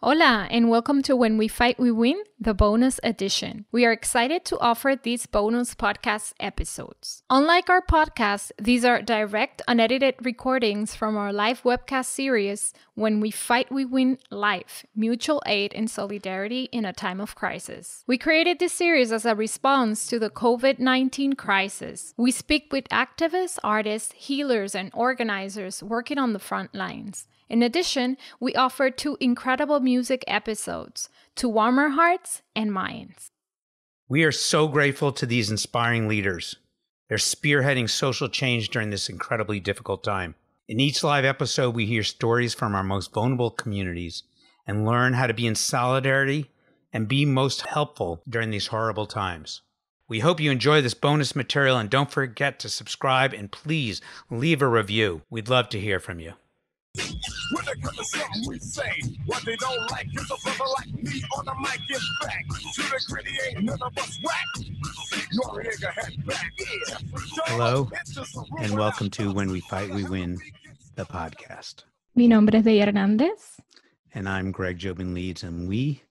Hola, and welcome to When We Fight, We Win, the bonus edition. We are excited to offer these bonus podcast episodes. Unlike our podcast, these are direct, unedited recordings from our live webcast series, When We Fight, We Win Live, Mutual Aid and Solidarity in a Time of Crisis. We created this series as a response to the COVID-19 crisis. We speak with activists, artists, healers, and organizers working on the front lines. In addition, we offer 2 incredible music episodes to warm our hearts and minds. We are so grateful to these inspiring leaders. They're spearheading social change during this incredibly difficult time. In each live episode, we hear stories from our most vulnerable communities and learn how to be in solidarity and be most helpful during these horrible times. We hope you enjoy this bonus material, and don't forget to subscribe and please leave a review. We'd love to hear from you. When they come to something we say, what they don't like is a brother like me on the mic is back. To the gritty ain't none of us whack. Your nigga head back. Hello, and welcome to When We Fight, We Win, the podcast. Mi nombre es Dey Hernández. And I'm Greg Jobin Leeds, and we,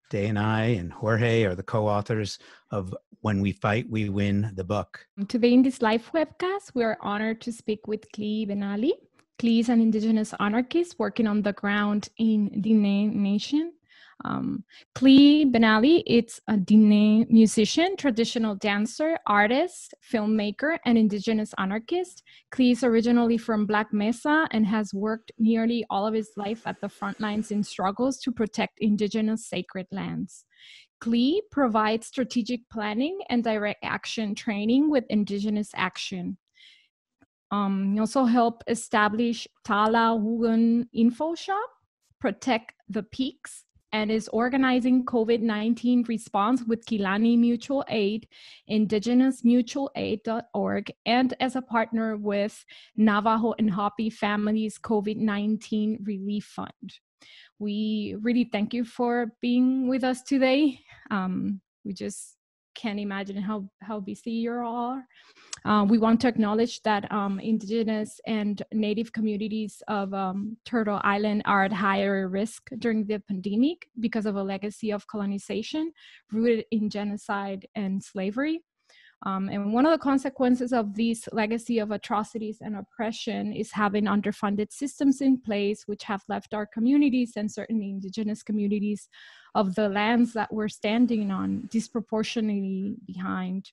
Dey and I, and Jorge are the co-authors of When We Fight, We Win, the book. Today in this live webcast, we are honored to speak with Klee Benally. Klee is an Indigenous anarchist working on the ground in Diné Nation. Klee Benally is a Diné musician, traditional dancer, artist, filmmaker, and Indigenous anarchist. Klee is originally from Black Mesa and has worked nearly all of his life at the front lines in struggles to protect Indigenous sacred lands. Klee provides strategic planning and direct action training with Indigenous Action. He also helped establish Tala Wugan Info Shop, Protect the Peaks, and is organizing COVID-19 response with Indigenous Mutual Aid, indigenousmutualaid.org, and as a partner with Navajo and Hopi Families COVID-19 Relief Fund. We really thank you for being with us today. We just can't imagine how busy you all are. We want to acknowledge that Indigenous and Native communities of Turtle Island are at higher risk during the pandemic because of a legacy of colonization rooted in genocide and slavery. And one of the consequences of this legacy of atrocities and oppression is having underfunded systems in place, which have left our communities and certainly Indigenous communities of the lands that we're standing on disproportionately behind.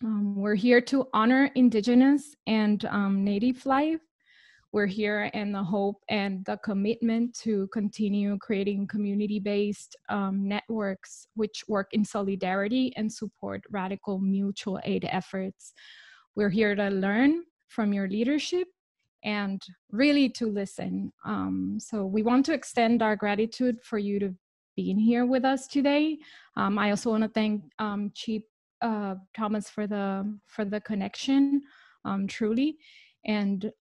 We're here to honor Indigenous and Native life. We're here in the hope and the commitment to continue creating community-based networks which work in solidarity and support radical mutual aid efforts. We're here to learn from your leadership and really to listen. So we want to extend our gratitude for you to being here with us today. I also want to thank Chief Thomas for the connection, truly. And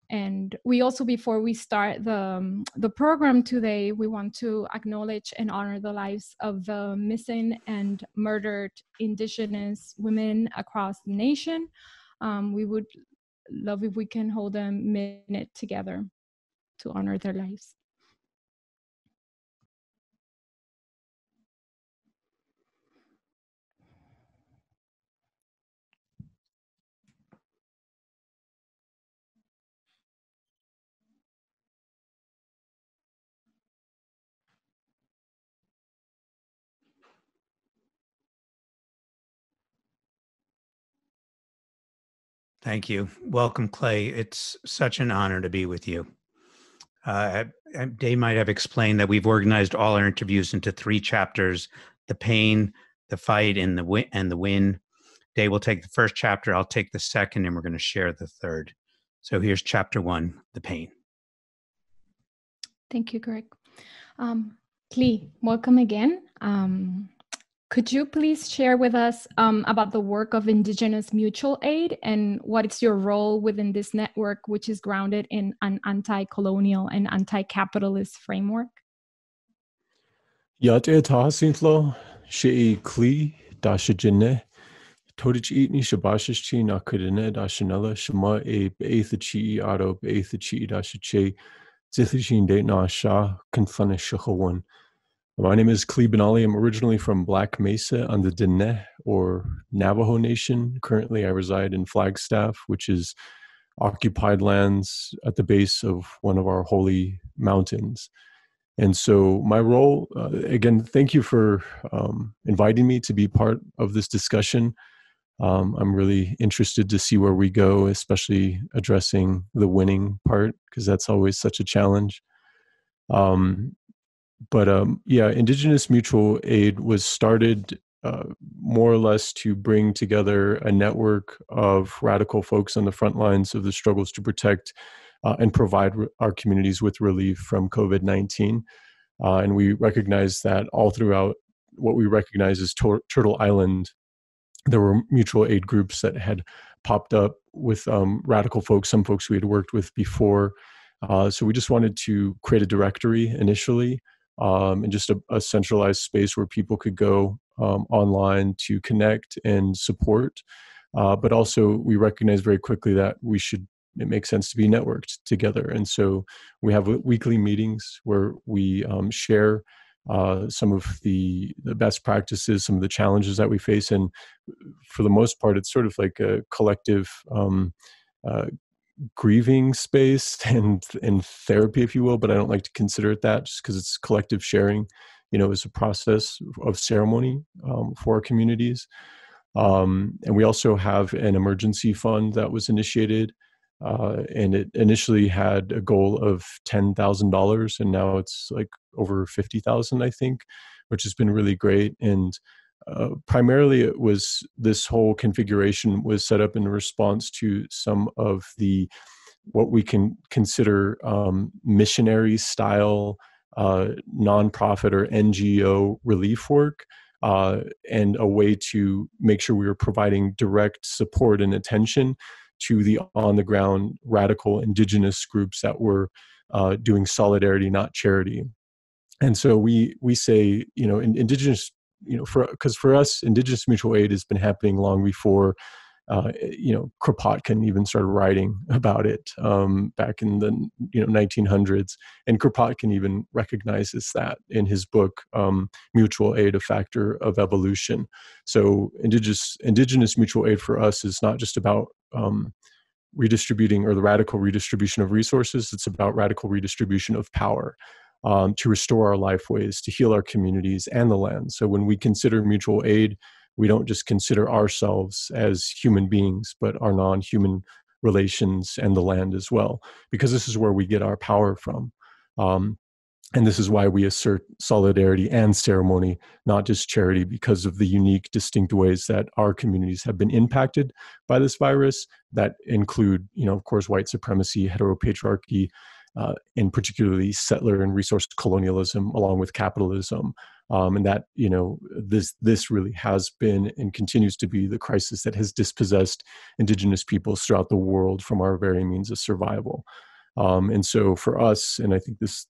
we also, before we start the program today, we want to acknowledge and honor the lives of the missing and murdered Indigenous women across the nation. We would love if we can hold a minute together to honor their lives. Thank you. Welcome, Clay. It's such an honor to be with you. Dey might have explained that we've organized all our interviews into 3 chapters: the pain, the fight, and the win. Dey will take the first chapter, I'll take the second, and we're going to share the third. So here's chapter 1, the pain. Thank you, Greg. Klee, welcome again. Could you please share with us about the work of Indigenous Mutual Aid and what is your role within this network, which is grounded in an anti-colonial and anti-capitalist framework? Yate Tahasintlo, Shei Klee, Dasha Jene, Todich Eatni Shabashishi Nakudine, Dashanella, Shema E Beathachi Ado Beathachi Dasha Che, Zithishin De Na Sha, Confunish Shahawan, My name is Klee Benally. I'm originally from Black Mesa on the Diné or Navajo Nation. Currently, I reside in Flagstaff, which is occupied lands at the base of one of our holy mountains. And so my role, again, thank you for inviting me to be part of this discussion. I'm really interested to see where we go, especially addressing the winning part, because that's always such a challenge. Yeah, Indigenous Mutual Aid was started more or less to bring together a network of radical folks on the front lines of the struggles to protect and provide our communities with relief from COVID-19. And we recognize that all throughout what we recognize as Turtle Island, there were mutual aid groups that had popped up with radical folks, some folks we had worked with before. So we just wanted to create a directory initially, and just a centralized space where people could go online to connect and support. But also we recognized very quickly that it makes sense to be networked together. And so we have weekly meetings where we share some of the best practices, some of the challenges that we face. And for the most part, it's sort of like a collective grieving space and therapy, if you will, but I don't like to consider it that, just because it's collective sharing, is a process of ceremony for our communities. And we also have an emergency fund that was initiated, and it initially had a goal of $10,000, and now it's like over 50,000, I think, which has been really great. And primarily it was, this whole configuration was set up in response to some of what we can consider missionary style nonprofit or NGO relief work, and a way to make sure we were providing direct support and attention to the on-the-ground radical indigenous groups that were doing solidarity, not charity. And so we say, indigenous, because for us, Indigenous Mutual Aid has been happening long before, Kropotkin even started writing about it back in the 1900s, and Kropotkin even recognizes that in his book Mutual Aid: A Factor of Evolution. So Indigenous Mutual Aid for us is not just about redistributing or the radical redistribution of resources. It's about radical redistribution of power, to restore our lifeways, to heal our communities and the land. So when we consider mutual aid, we don't just consider ourselves as human beings, but our non-human relations and the land as well, because this is where we get our power from. And this is why we assert solidarity and ceremony, not just charity, because of the unique, distinct ways that our communities have been impacted by this virus that include, of course, white supremacy, heteropatriarchy, and particularly settler and resource colonialism, along with capitalism. And that, this really has been and continues to be the crisis that has dispossessed Indigenous peoples throughout the world from our very means of survival. And so for us, and I think this,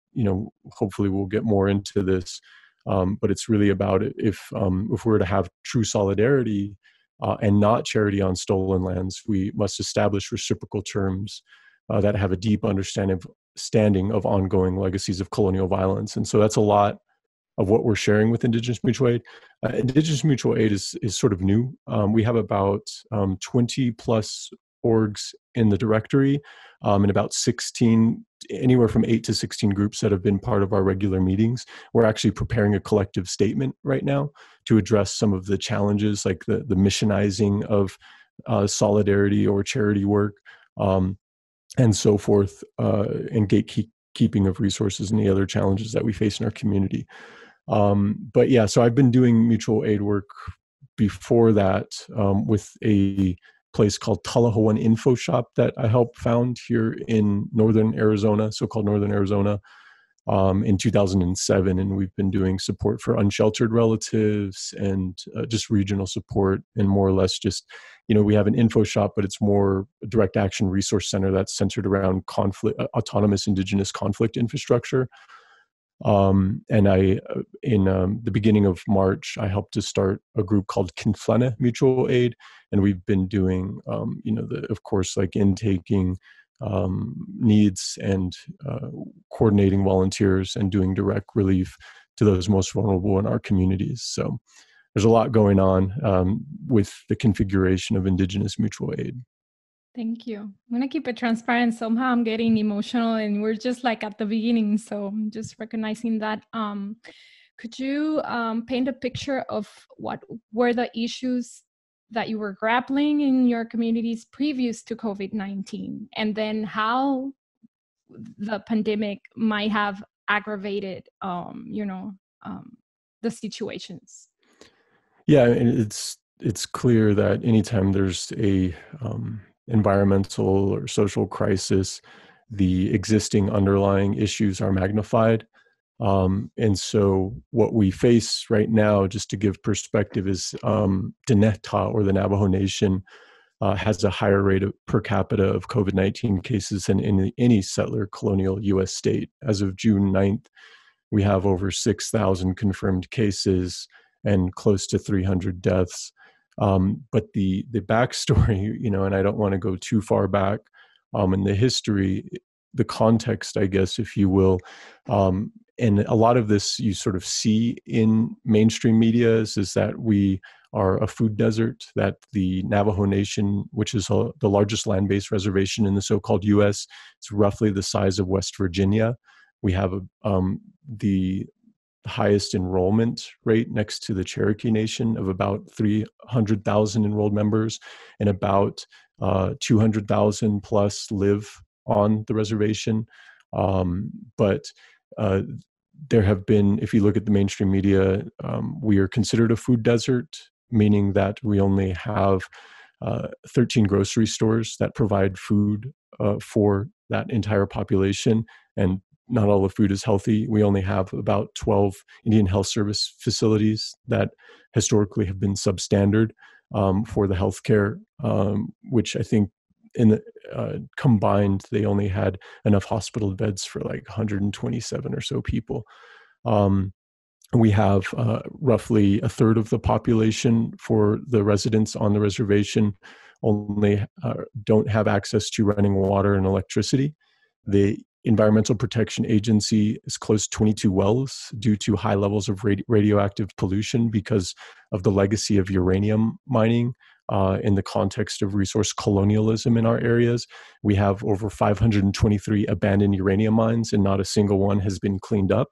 hopefully we'll get more into this, but it's really about if we're to have true solidarity and not charity on stolen lands, we must establish reciprocal terms that have a deep understanding of ongoing legacies of colonial violence. And so that's a lot of what we're sharing with Indigenous Mutual Aid. Indigenous Mutual Aid is sort of new. We have about 20 plus orgs in the directory, and about 16, anywhere from 8 to 16 groups that have been part of our regular meetings. We're actually preparing a collective statement right now to address some of the challenges, like the missionizing of solidarity or charity work, and so forth, and gatekeeping of resources and the other challenges that we face in our community. But yeah, so I've been doing mutual aid work before that with a place called Tullahoan Info Shop that I helped found here in northern Arizona, so-called northern Arizona, in 2007. And we've been doing support for unsheltered relatives and just regional support, and more or less just, we have an info shop, but it's more a direct action resource center that's centered around autonomous indigenous conflict infrastructure. And I, in the beginning of March, I helped to start a group called Kinflena Mutual Aid, and we've been doing, of course, like intaking needs and coordinating volunteers and doing direct relief to those most vulnerable in our communities. So there's a lot going on with the configuration of Indigenous Mutual Aid. Thank you. I'm going to keep it transparent. Somehow I'm getting emotional and we're just like at the beginning. So I'm just recognizing that. Could you paint a picture of what were the issues that you were grappling in your communities previous to COVID-19, and then how the pandemic might have aggravated, the situations? Yeah, and it's clear that anytime there's a environmental or social crisis, the existing underlying issues are magnified. And so what we face right now, just to give perspective, is Diné or the Navajo Nation has a higher rate of per capita of COVID-19 cases than any settler colonial U.S. state. As of June 9th, we have over 6,000 confirmed cases and close to 300 deaths. But the backstory, and I don't want to go too far back in the history, the context, I guess, if you will, and a lot of this you sort of see in mainstream media is that we are a food desert, that the Navajo Nation, which is the largest land-based reservation in the so-called U.S., it's roughly the size of West Virginia. We have the highest enrollment rate next to the Cherokee Nation of about 300,000 enrolled members, and about 200,000 plus live on the reservation. But there have been, if you look at the mainstream media, we are considered a food desert, meaning that we only have 13 grocery stores that provide food for that entire population, and not all the food is healthy. We only have about 12 Indian Health Service facilities that historically have been substandard for the healthcare, which I think in the combined, they only had enough hospital beds for like 127 or so people. We have roughly a third of the population for the residents on the reservation only don't have access to running water and electricity. The Environmental Protection Agency has closed 22 wells due to high levels of radioactive pollution because of the legacy of uranium mining in the context of resource colonialism in our areas. We have over 523 abandoned uranium mines, and not a single one has been cleaned up.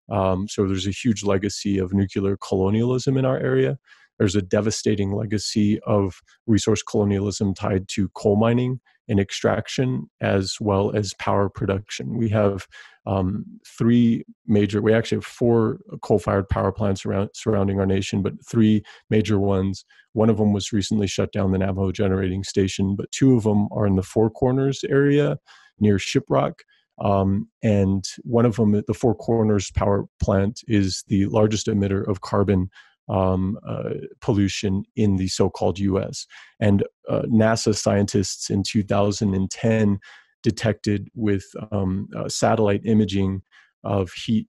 So there's a huge legacy of nuclear colonialism in our area. There's a devastating legacy of resource colonialism tied to coal mining and extraction, as well as power production. We have we actually have 4 coal-fired power plants surrounding our nation, but 3 major ones. One of them was recently shut down, the Navajo Generating Station, but 2 of them are in the Four Corners area near Shiprock. And one of them, the Four Corners power plant, is the largest emitter of carbon pollution in the so-called U.S. And NASA scientists in 2010 detected with satellite imaging of heat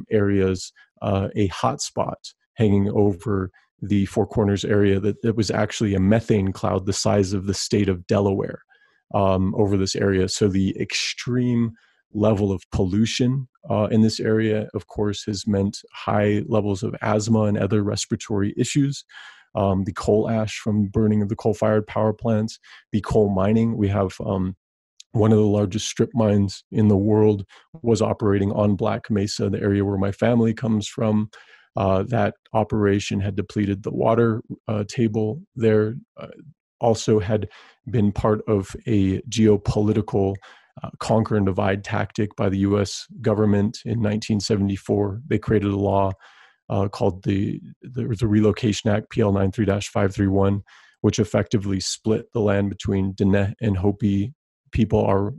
areas a hotspot hanging over the Four Corners area that was actually a methane cloud the size of the state of Delaware over this area. So the extreme level of pollution in this area, of course, has meant high levels of asthma and other respiratory issues. The coal ash from burning of the coal-fired power plants, the coal mining. We have one of the largest strip mines in the world was operating on Black Mesa, the area where my family comes from. That operation had depleted the water table there, also had been part of a geopolitical conquer and divide tactic by the U.S. government in 1974. They created a law called the Relocation Act, PL 93-531, which effectively split the land between Diné and Hopi people, our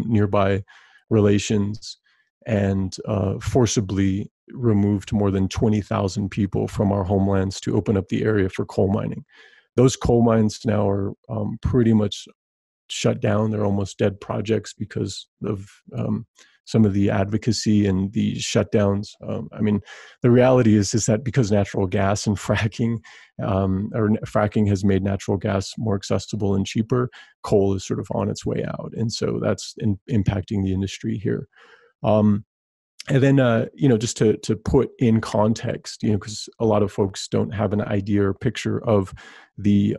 nearby relations, and forcibly removed more than 20,000 people from our homelands to open up the area for coal mining. Those coal mines now are pretty much shut down. They're almost dead projects because of some of the advocacy and the shutdowns. I mean, the reality is that because natural gas and fracking has made natural gas more accessible and cheaper, coal is sort of on its way out. And so that's impacting the industry here. And then, just to put in context, because a lot of folks don't have an idea or picture of the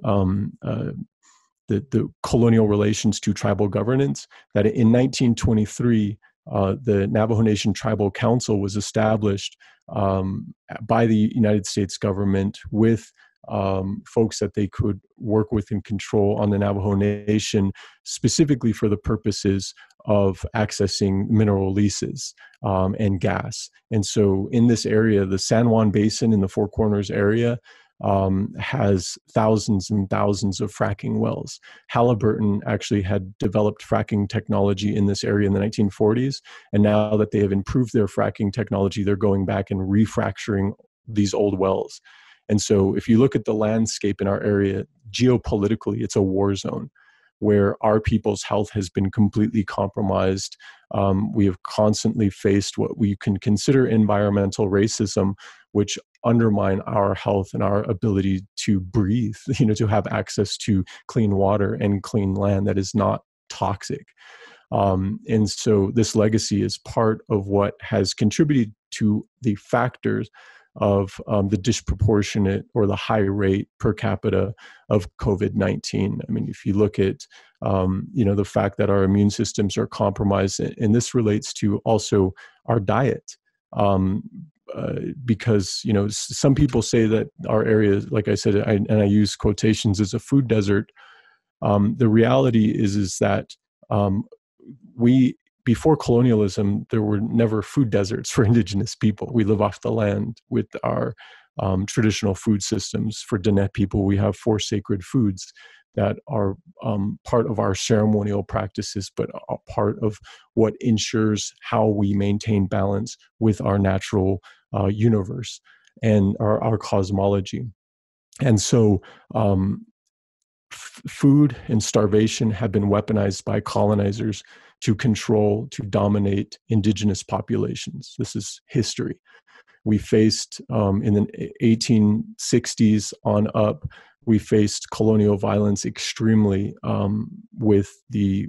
colonial relations to tribal governance, that in 1923, the Navajo Nation Tribal Council was established by the United States government with folks that they could work with and control on the Navajo Nation, specifically for the purposes of accessing mineral leases and gas. And so in this area, the San Juan Basin in the Four Corners area has thousands and thousands of fracking wells. Halliburton actually had developed fracking technology in this area in the 1940s. And now that they have improved their fracking technology, they're going back and refracturing these old wells. And so if you look at the landscape in our area, geopolitically, it's a war zone where our people's health has been completely compromised. We have constantly faced what we can consider environmental racism, which undermine our health and our ability to breathe, to have access to clean water and clean land that is not toxic. And so this legacy is part of what has contributed to the factors of the disproportionate or the high rate per capita of COVID-19. I mean, if you look at, the fact that our immune systems are compromised, and this relates to also our diet. Because, some people say that our area, like I said, and I use quotations, is a food desert. The reality is that before colonialism, there were never food deserts for Indigenous people. We live off the land with our traditional food systems. For Diné people, we have 4 sacred foods that are part of our ceremonial practices, but a part of what ensures how we maintain balance with our natural universe and our cosmology. And so food and starvation have been weaponized by colonizers to control, to dominate Indigenous populations. This is history. We faced in the 1860s on up, we faced colonial violence extremely with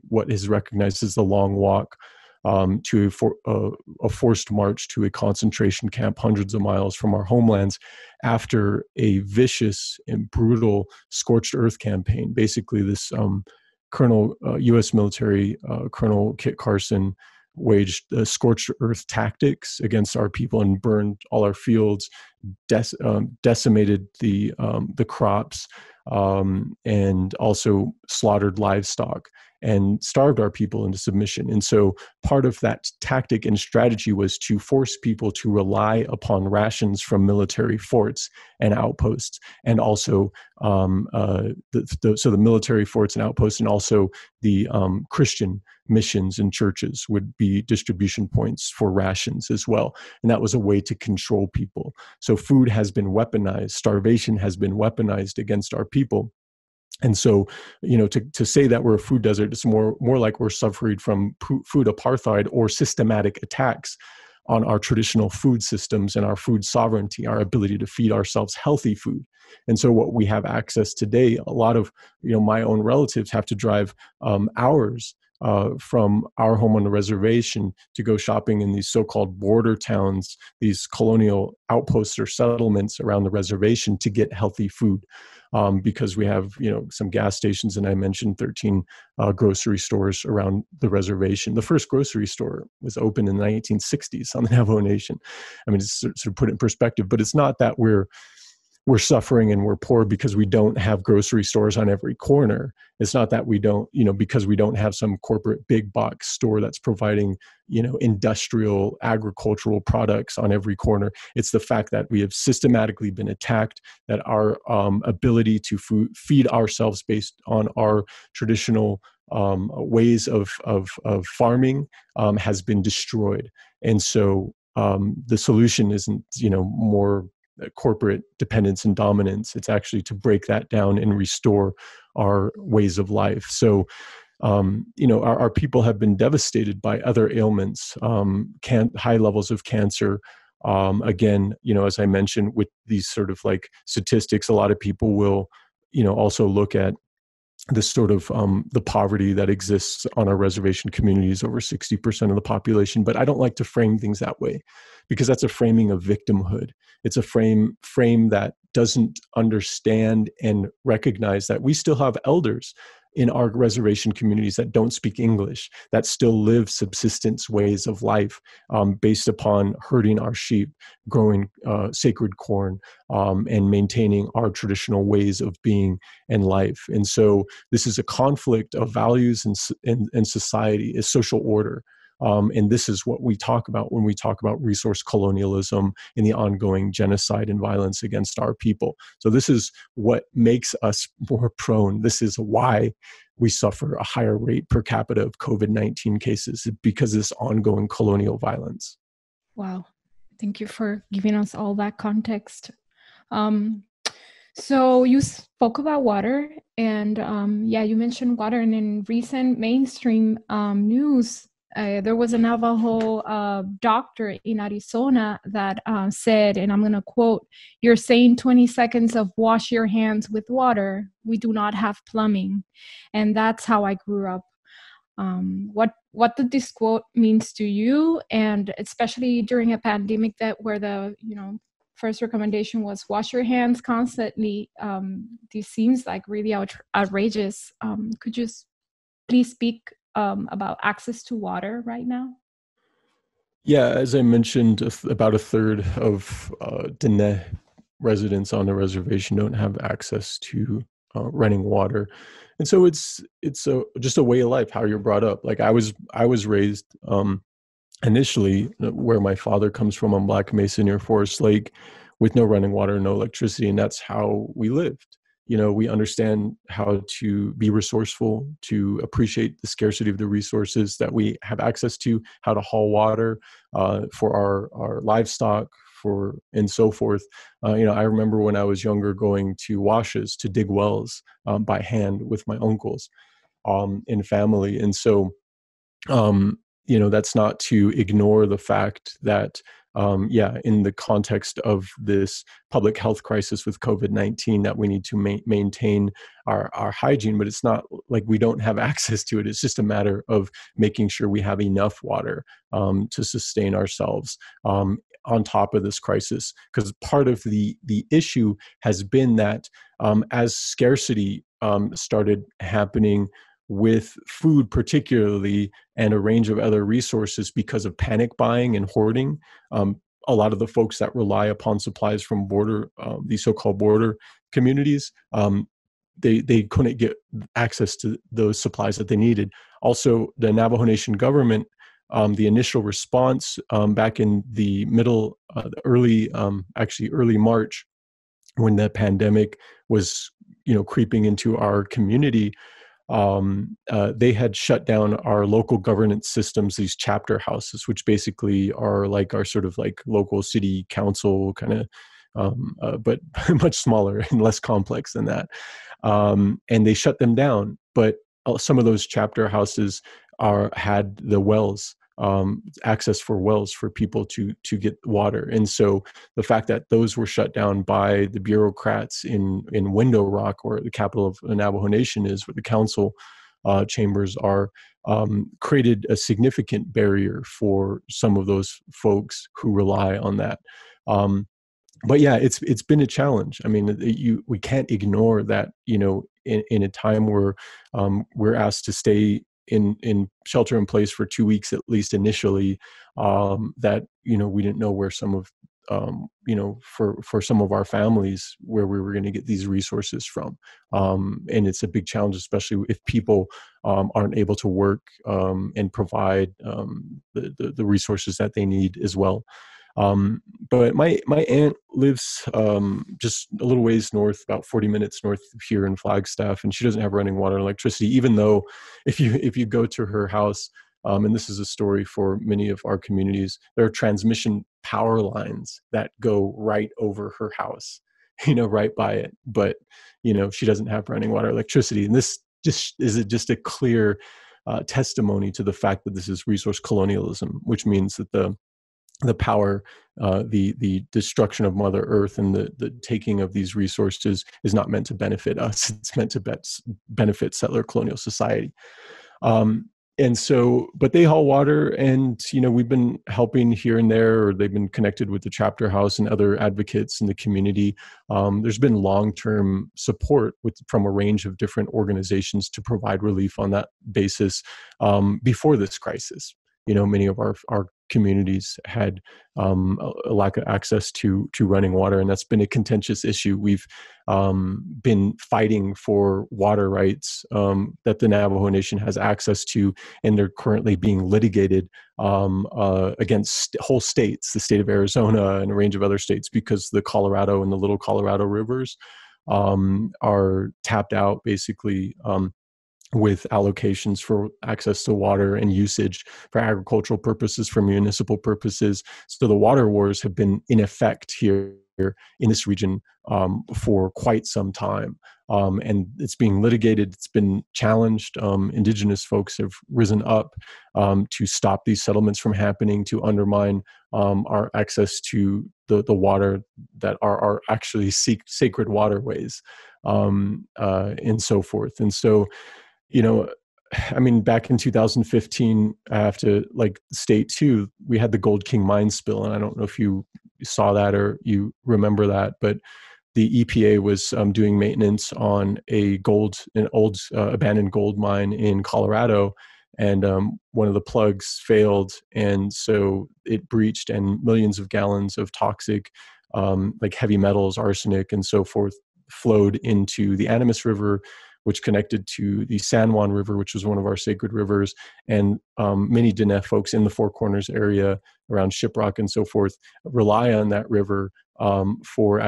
what is recognized as the Long Walk, to a forced march to a concentration camp hundreds of miles from our homelands after a vicious and brutal scorched earth campaign. Basically, this U.S. military, Colonel Kit Carson, waged scorched earth tactics against our people and burned all our fields, decimated the crops, and also slaughtered livestock and starved our people into submission. And so part of that tactic and strategy was to force people to rely upon rations from military forts and outposts, and also so the military forts and outposts, and also the Christian missions and churches would be distribution points for rations as well. And that was a way to control people. So food has been weaponized, starvation has been weaponized against our people. And so, to say that we're a food desert, it's more like we're suffering from food apartheid or systematic attacks on our traditional food systems and our food sovereignty, our ability to feed ourselves healthy food. And so what we have access today, a lot of, my own relatives have to drive hours from our home on the reservation to go shopping in these so-called border towns, these colonial outposts or settlements around the reservation to get healthy food. Because we have, some gas stations, and I mentioned 13 grocery stores around the reservation. The first grocery store was opened in the 1960s on the Navajo Nation. I mean, it's sort of put it in perspective, but it's not that we're suffering and we're poor because we don't have grocery stores on every corner. It's not that we don't, because we don't have some corporate big box store that's providing, industrial agricultural products on every corner. It's the fact that we have systematically been attacked, that our ability to feed ourselves based on our traditional ways of farming has been destroyed. And so the solution isn't, more corporate dependence and dominance. It's actually to break that down and restore our ways of life. So, our people have been devastated by other ailments, high levels of cancer. Again, as I mentioned, with these sort of like statistics, a lot of people will, also look at this sort of the poverty that exists on our reservation communities, over 60% of the population. But I don't like to frame things that way, because that's a framing of victimhood. It's a frame that doesn't understand and recognize that we still have elders in our reservation communities that don't speak English, that still live subsistence ways of life based upon herding our sheep, growing sacred corn, and maintaining our traditional ways of being and life. And so this is a conflict of values and society, is social order. And this is what we talk about when we talk about resource colonialism and the ongoing genocide and violence against our people. So this is what makes us more prone. This is why we suffer a higher rate per capita of COVID-19 cases, because of this ongoing colonial violence. Wow. Thank you for giving us all that context. So you spoke about water, and you mentioned water, and in recent mainstream news, there was a Navajo doctor in Arizona that said, and I'm going to quote, "You're saying 20 seconds of wash your hands with water. We do not have plumbing." And that's how I grew up. What did this quote means to you, and especially during a pandemic where the first recommendation was wash your hands constantly? This seems like really outrageous. Could you please speak about access to water right now? Yeah, as I mentioned, about a third of Diné residents on the reservation don't have access to running water, and so it's just a way of life, how you're brought up. Like I was raised initially where my father comes from, on Black Mesa near Forest Lake, with no running water, no electricity, and that's how we lived. We understand how to be resourceful, to appreciate the scarcity of the resources that we have access to, how to haul water for our livestock, and so forth. I remember when I was younger going to washes to dig wells by hand with my uncles in family. And so, that's not to ignore the fact that in the context of this public health crisis with COVID-19, that we need to maintain our hygiene, but it's not like we don't have access to it. It's just a matter of making sure we have enough water to sustain ourselves on top of this crisis. Because part of the issue has been that as scarcity started happening with food particularly, and a range of other resources, because of panic buying and hoarding, a lot of the folks that rely upon supplies from these so-called border communities, they couldn't get access to those supplies that they needed. Also, the Navajo Nation government, the initial response back in the early March, when the pandemic was creeping into our community, they had shut down our local governance systems, these chapter houses, which basically are like our sort of like local city council kind of, but much smaller and less complex than that. And they shut them down. But some of those chapter houses had the wells, access for wells for people to get water. And so the fact that those were shut down by the bureaucrats in Window Rock, where the capital of the Navajo Nation is, where the council chambers are, created a significant barrier for some of those folks who rely on that. But yeah, it's been a challenge. I mean, we can't ignore that, in a time where we're asked to stay in shelter in place for 2 weeks, at least initially, that, we didn't know where some of, for some of our families, where we were going to get these resources from. And it's a big challenge, especially if people aren't able to work and provide the resources that they need as well. But my aunt lives just a little ways north, about 40 minutes north of here in Flagstaff, and she doesn't have running water and electricity, even though if you go to her house, and this is a story for many of our communities, there are transmission power lines that go right over her house, right by it. But, she doesn't have running water, electricity. And this is a clear testimony to the fact that this is resource colonialism, which means that the the power, the destruction of Mother Earth and the taking of these resources is not meant to benefit us. It's meant to benefit settler colonial society. And so, but they haul water, and, you know, we've been helping here and there, or they've been connected with the chapter house and other advocates in the community. There's been long-term support from a range of different organizations to provide relief on that basis before this crisis. You know, many of our communities had a lack of access to running water, and that's been a contentious issue. We've been fighting for water rights that the Navajo Nation has access to, and they're currently being litigated against whole states, the state of Arizona and a range of other states, because the Colorado and the Little Colorado rivers are tapped out, basically, with allocations for access to water and usage for agricultural purposes, for municipal purposes. So the water wars have been in effect here in this region for quite some time. And it's being litigated, it's been challenged. Indigenous folks have risen up to stop these settlements from happening, to undermine our access to the water that are actually sacred waterways, and so forth. And so, you know, I mean, back in 2015, I have to state too, we had the Gold King mine spill, and I don't know if you saw that or you remember that, but the EPA was doing maintenance on an old abandoned gold mine in Colorado, and one of the plugs failed, and so it breached, and millions of gallons of toxic, heavy metals, arsenic, and so forth, flowed into the Animas River, which connected to the San Juan River, which was one of our sacred rivers. And many Diné folks in the Four Corners area around Shiprock and so forth rely on that river for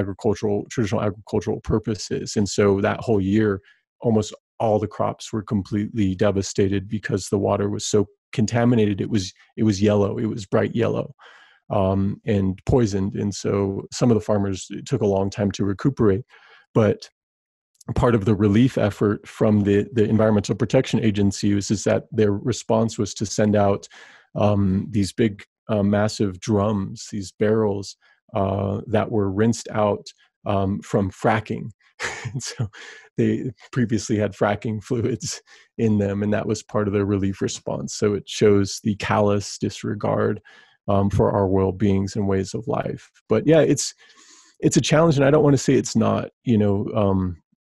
traditional agricultural purposes. And so that whole year, almost all the crops were completely devastated because the water was so contaminated. It was yellow. It was bright yellow and poisoned. And so some of the farmers, it took a long time to recuperate. But part of the relief effort from the Environmental Protection Agency is that their response was to send out these big, massive drums, these barrels that were rinsed out from fracking. And so they previously had fracking fluids in them, and that was part of their relief response. So it shows the callous disregard for our world beings and ways of life. But yeah, it's a challenge, and I don't want to say it's not,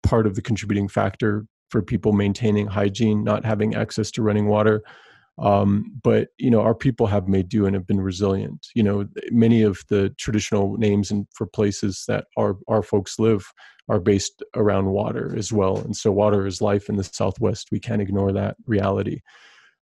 part of the contributing factor for people maintaining hygiene, not having access to running water. But, our people have made do and have been resilient. Many of the traditional names and for places that our folks live are based around water as well. And so water is life in the Southwest. We can't ignore that reality.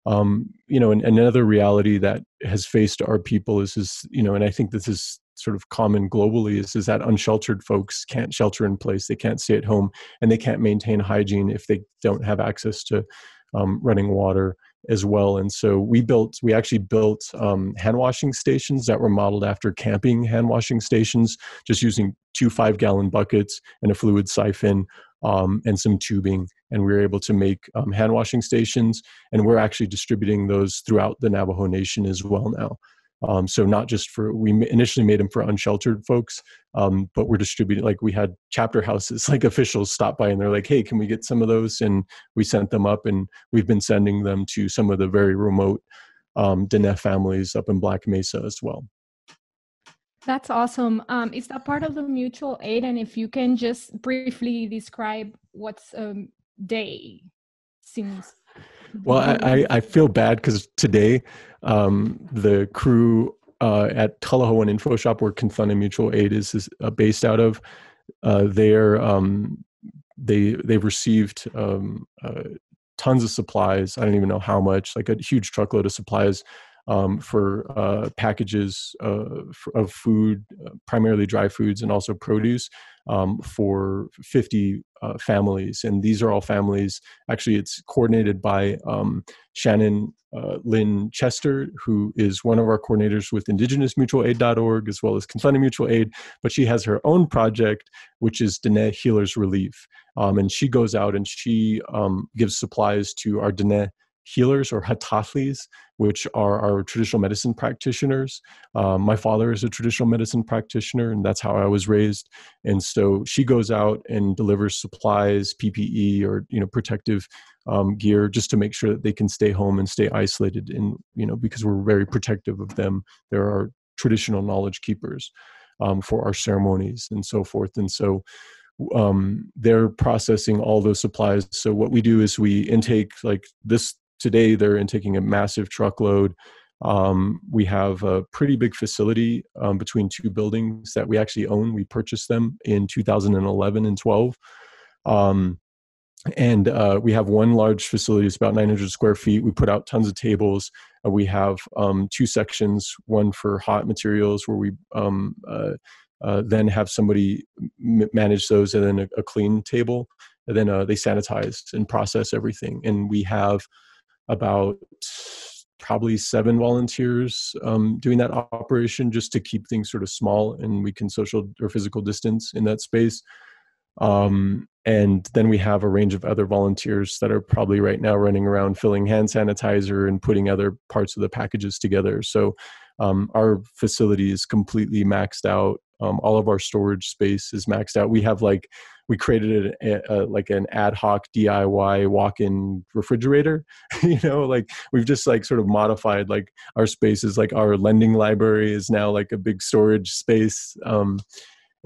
And another reality that has faced our people is, and I think this is sort of common globally, is that unsheltered folks can't shelter in place. They can't stay at home, and they can't maintain hygiene if they don't have access to running water as well. And so we actually built hand washing stations that were modeled after camping hand washing stations, just using 2 5-gallon buckets and a fluid siphon and some tubing. And we were able to make hand washing stations, and we're actually distributing those throughout the Navajo Nation as well now. So not just we initially made them for unsheltered folks, but we're distributing, we had chapter houses, officials stop by and they're like, hey, can we get some of those? And we sent them up, and we've been sending them to some of the very remote Diné families up in Black Mesa as well. That's awesome. Is that part of the mutual aid? And if you can just briefly describe what's Dey seems. Well, I feel bad because today the crew at Tullahoe and Info Shop, where Indigenous Mutual Aid is based out of, they've received tons of supplies. I don't even know how much, a huge truckload of supplies for packages of food, primarily dry foods and also produce, for 50 families. And these are all families, actually it's coordinated by Shannon Lynn Chester, who is one of our coordinators with indigenousmutualaid.org as well as Indigenous Mutual Aid, but she has her own project, which is Diné Healers Relief. And she goes out and she gives supplies to our Diné healers or hatathlis, which are our traditional medicine practitioners. My father is a traditional medicine practitioner, and that's how I was raised. And so she goes out and delivers supplies, PPE, or protective gear, just to make sure that they can stay home and stay isolated. And because we're very protective of them, they're our traditional knowledge keepers for our ceremonies and so forth. And so they're processing all those supplies. So what we do is we intake, like this today, they're intaking a massive truckload. We have a pretty big facility between two buildings that we actually own. We purchased them in 2011 and 12. And we have one large facility. It's about 900 square feet. We put out tons of tables. We have two sections, one for hot materials where we then have somebody manage those, and then a clean table. And then they sanitize and process everything. And we have about probably 7 volunteers doing that operation, just to keep things sort of small and we can social or physical distance in that space. And then we have a range of other volunteers that are probably right now running around filling hand sanitizer and putting other parts of the packages together. So our facility is completely maxed out. All of our storage space is maxed out. We have we created like an ad hoc DIY walk-in refrigerator. We've just sort of modified our spaces. Like our lending library is now like a big storage space.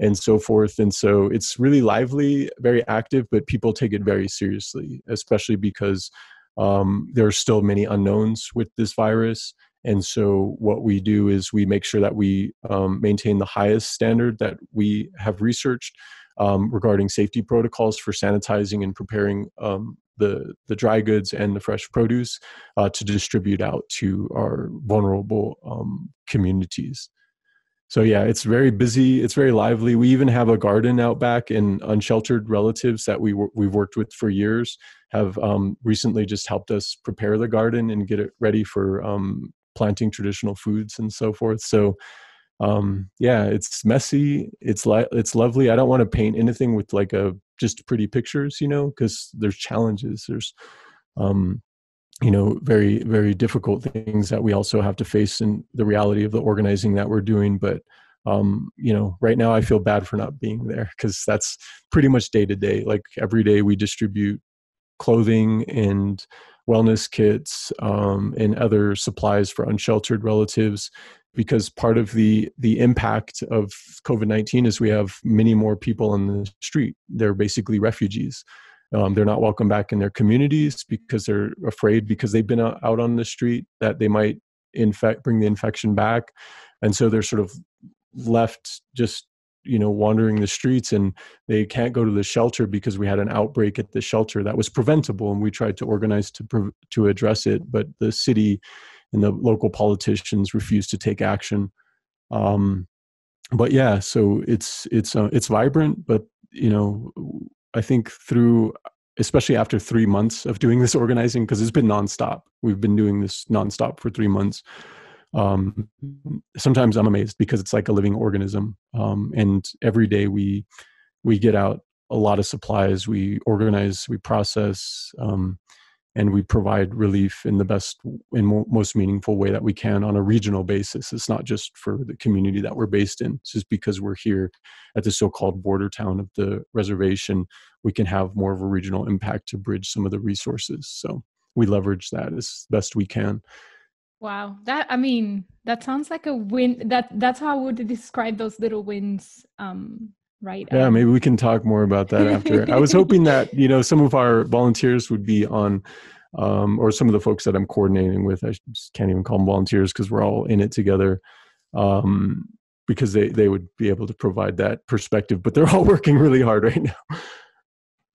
And so forth. And so it's really lively, very active, but people take it very seriously, especially because there are still many unknowns with this virus. And so what we do is we make sure that we maintain the highest standard that we have researched regarding safety protocols for sanitizing and preparing the dry goods and the fresh produce to distribute out to our vulnerable communities. So yeah, it's very busy. It's very lively. We even have a garden out back, and unsheltered relatives that we've worked with for years have recently just helped us prepare the garden and get it ready for planting traditional foods and so forth. So yeah, it's messy. It's lovely. I don't want to paint anything with just pretty pictures, because there's challenges. There's very, very difficult things that we also have to face in the reality of the organizing that we're doing. But, right now I feel bad for not being there, because that's pretty much day to day. Like every day we distribute clothing and wellness kits and other supplies for unsheltered relatives, because part of the impact of COVID-19 is we have many more people on the street. They're basically refugees. They're not welcome back in their communities because they're afraid, because they've been out on the street, that they might bring the infection back. And so they're sort of left just, wandering the streets, and they can't go to the shelter because we had an outbreak at the shelter that was preventable. And we tried to organize to address it, but the city and the local politicians refused to take action. But yeah, so it's vibrant, but I think especially after 3 months of doing this organizing, because it's been nonstop. We've been doing this nonstop for 3 months. Sometimes I'm amazed, because it's like a living organism. And every day we get out a lot of supplies, we organize, we process, and we provide relief in the best and most meaningful way that we can on a regional basis. It's not just for the community that we're based in. It's just because we're here at the so-called border town of the reservation, we can have more of a regional impact to bridge some of the resources. So we leverage that as best we can. Wow. That sounds like a win. That's how I would describe those little wins. Right. Yeah, maybe we can talk more about that after. I was hoping that, some of our volunteers would be on, or some of the folks that I'm coordinating with. I just can't even call them volunteers, because we're all in it together, because they would be able to provide that perspective. But they're all working really hard right now.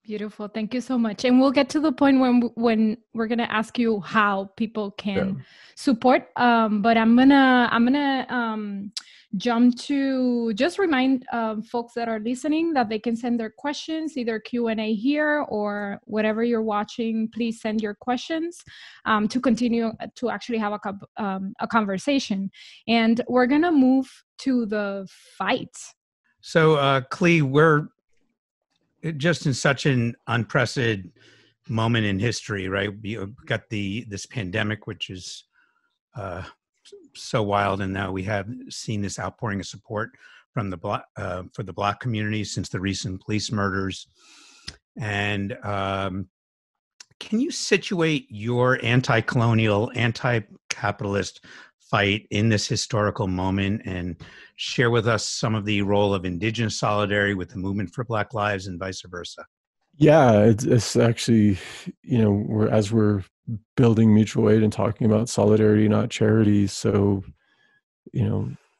Beautiful. Thank you so much. And we'll get to the point when we're going to ask you how people can support. But I'm gonna jump to just remind folks that are listening that they can send their questions, either Q&A here or whatever you're watching. Please send your questions to continue to actually have a conversation. And we're going to move to the fight. So, Klee, we're just in such an unprecedented moment in history, right? We got this pandemic, which is so wild, and now we have seen this outpouring of support from the for the Black community since the recent police murders. And can you situate your anti-colonial, anti-capitalist fight in this historical moment and share with us some of the role of Indigenous solidarity with the movement for Black lives and vice versa? Yeah, it's actually, as we're building mutual aid and talking about solidarity, not charity, so,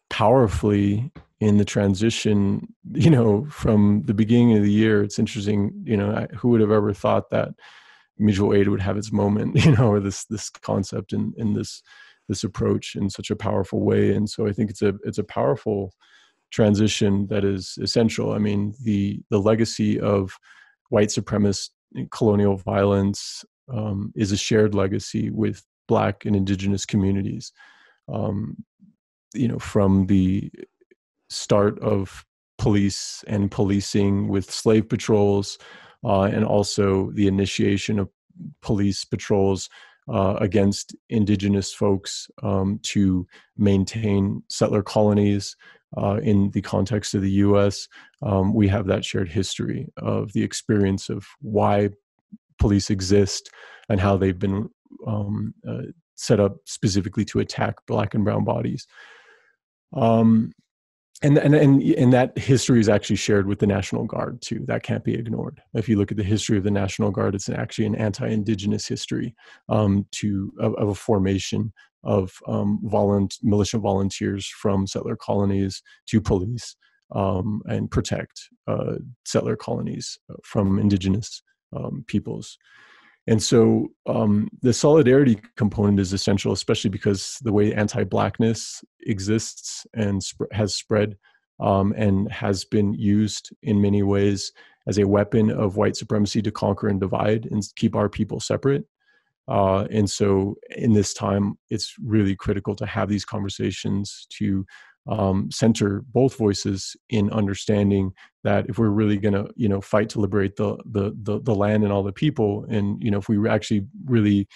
powerfully in the transition, from the beginning of the year. It's interesting, who would have ever thought that mutual aid would have its moment, or this concept and this approach in such a powerful way. And so I think it's a powerful transition that is essential. I mean, the legacy of white supremacist colonial violence is a shared legacy with Black and Indigenous communities. From the start of police and policing with slave patrols, and also the initiation of police patrols against Indigenous folks to maintain settler colonies in the context of the U.S. We have that shared history of the experience of why police exist and how they've been set up specifically to attack Black and brown bodies. And that history is actually shared with the National Guard too. That can't be ignored. If you look at the history of the National Guard, it's actually an anti-Indigenous history of a formation of militia volunteers from settler colonies to police and protect settler colonies from Indigenous peoples. And so the solidarity component is essential, especially because the way anti-Blackness exists and has spread and has been used in many ways as a weapon of white supremacy to conquer and divide and keep our people separate. And so in this time, it's really critical to have these conversations to center both voices in understanding that if we're really going to, fight to liberate the land and all the people, and if we actually really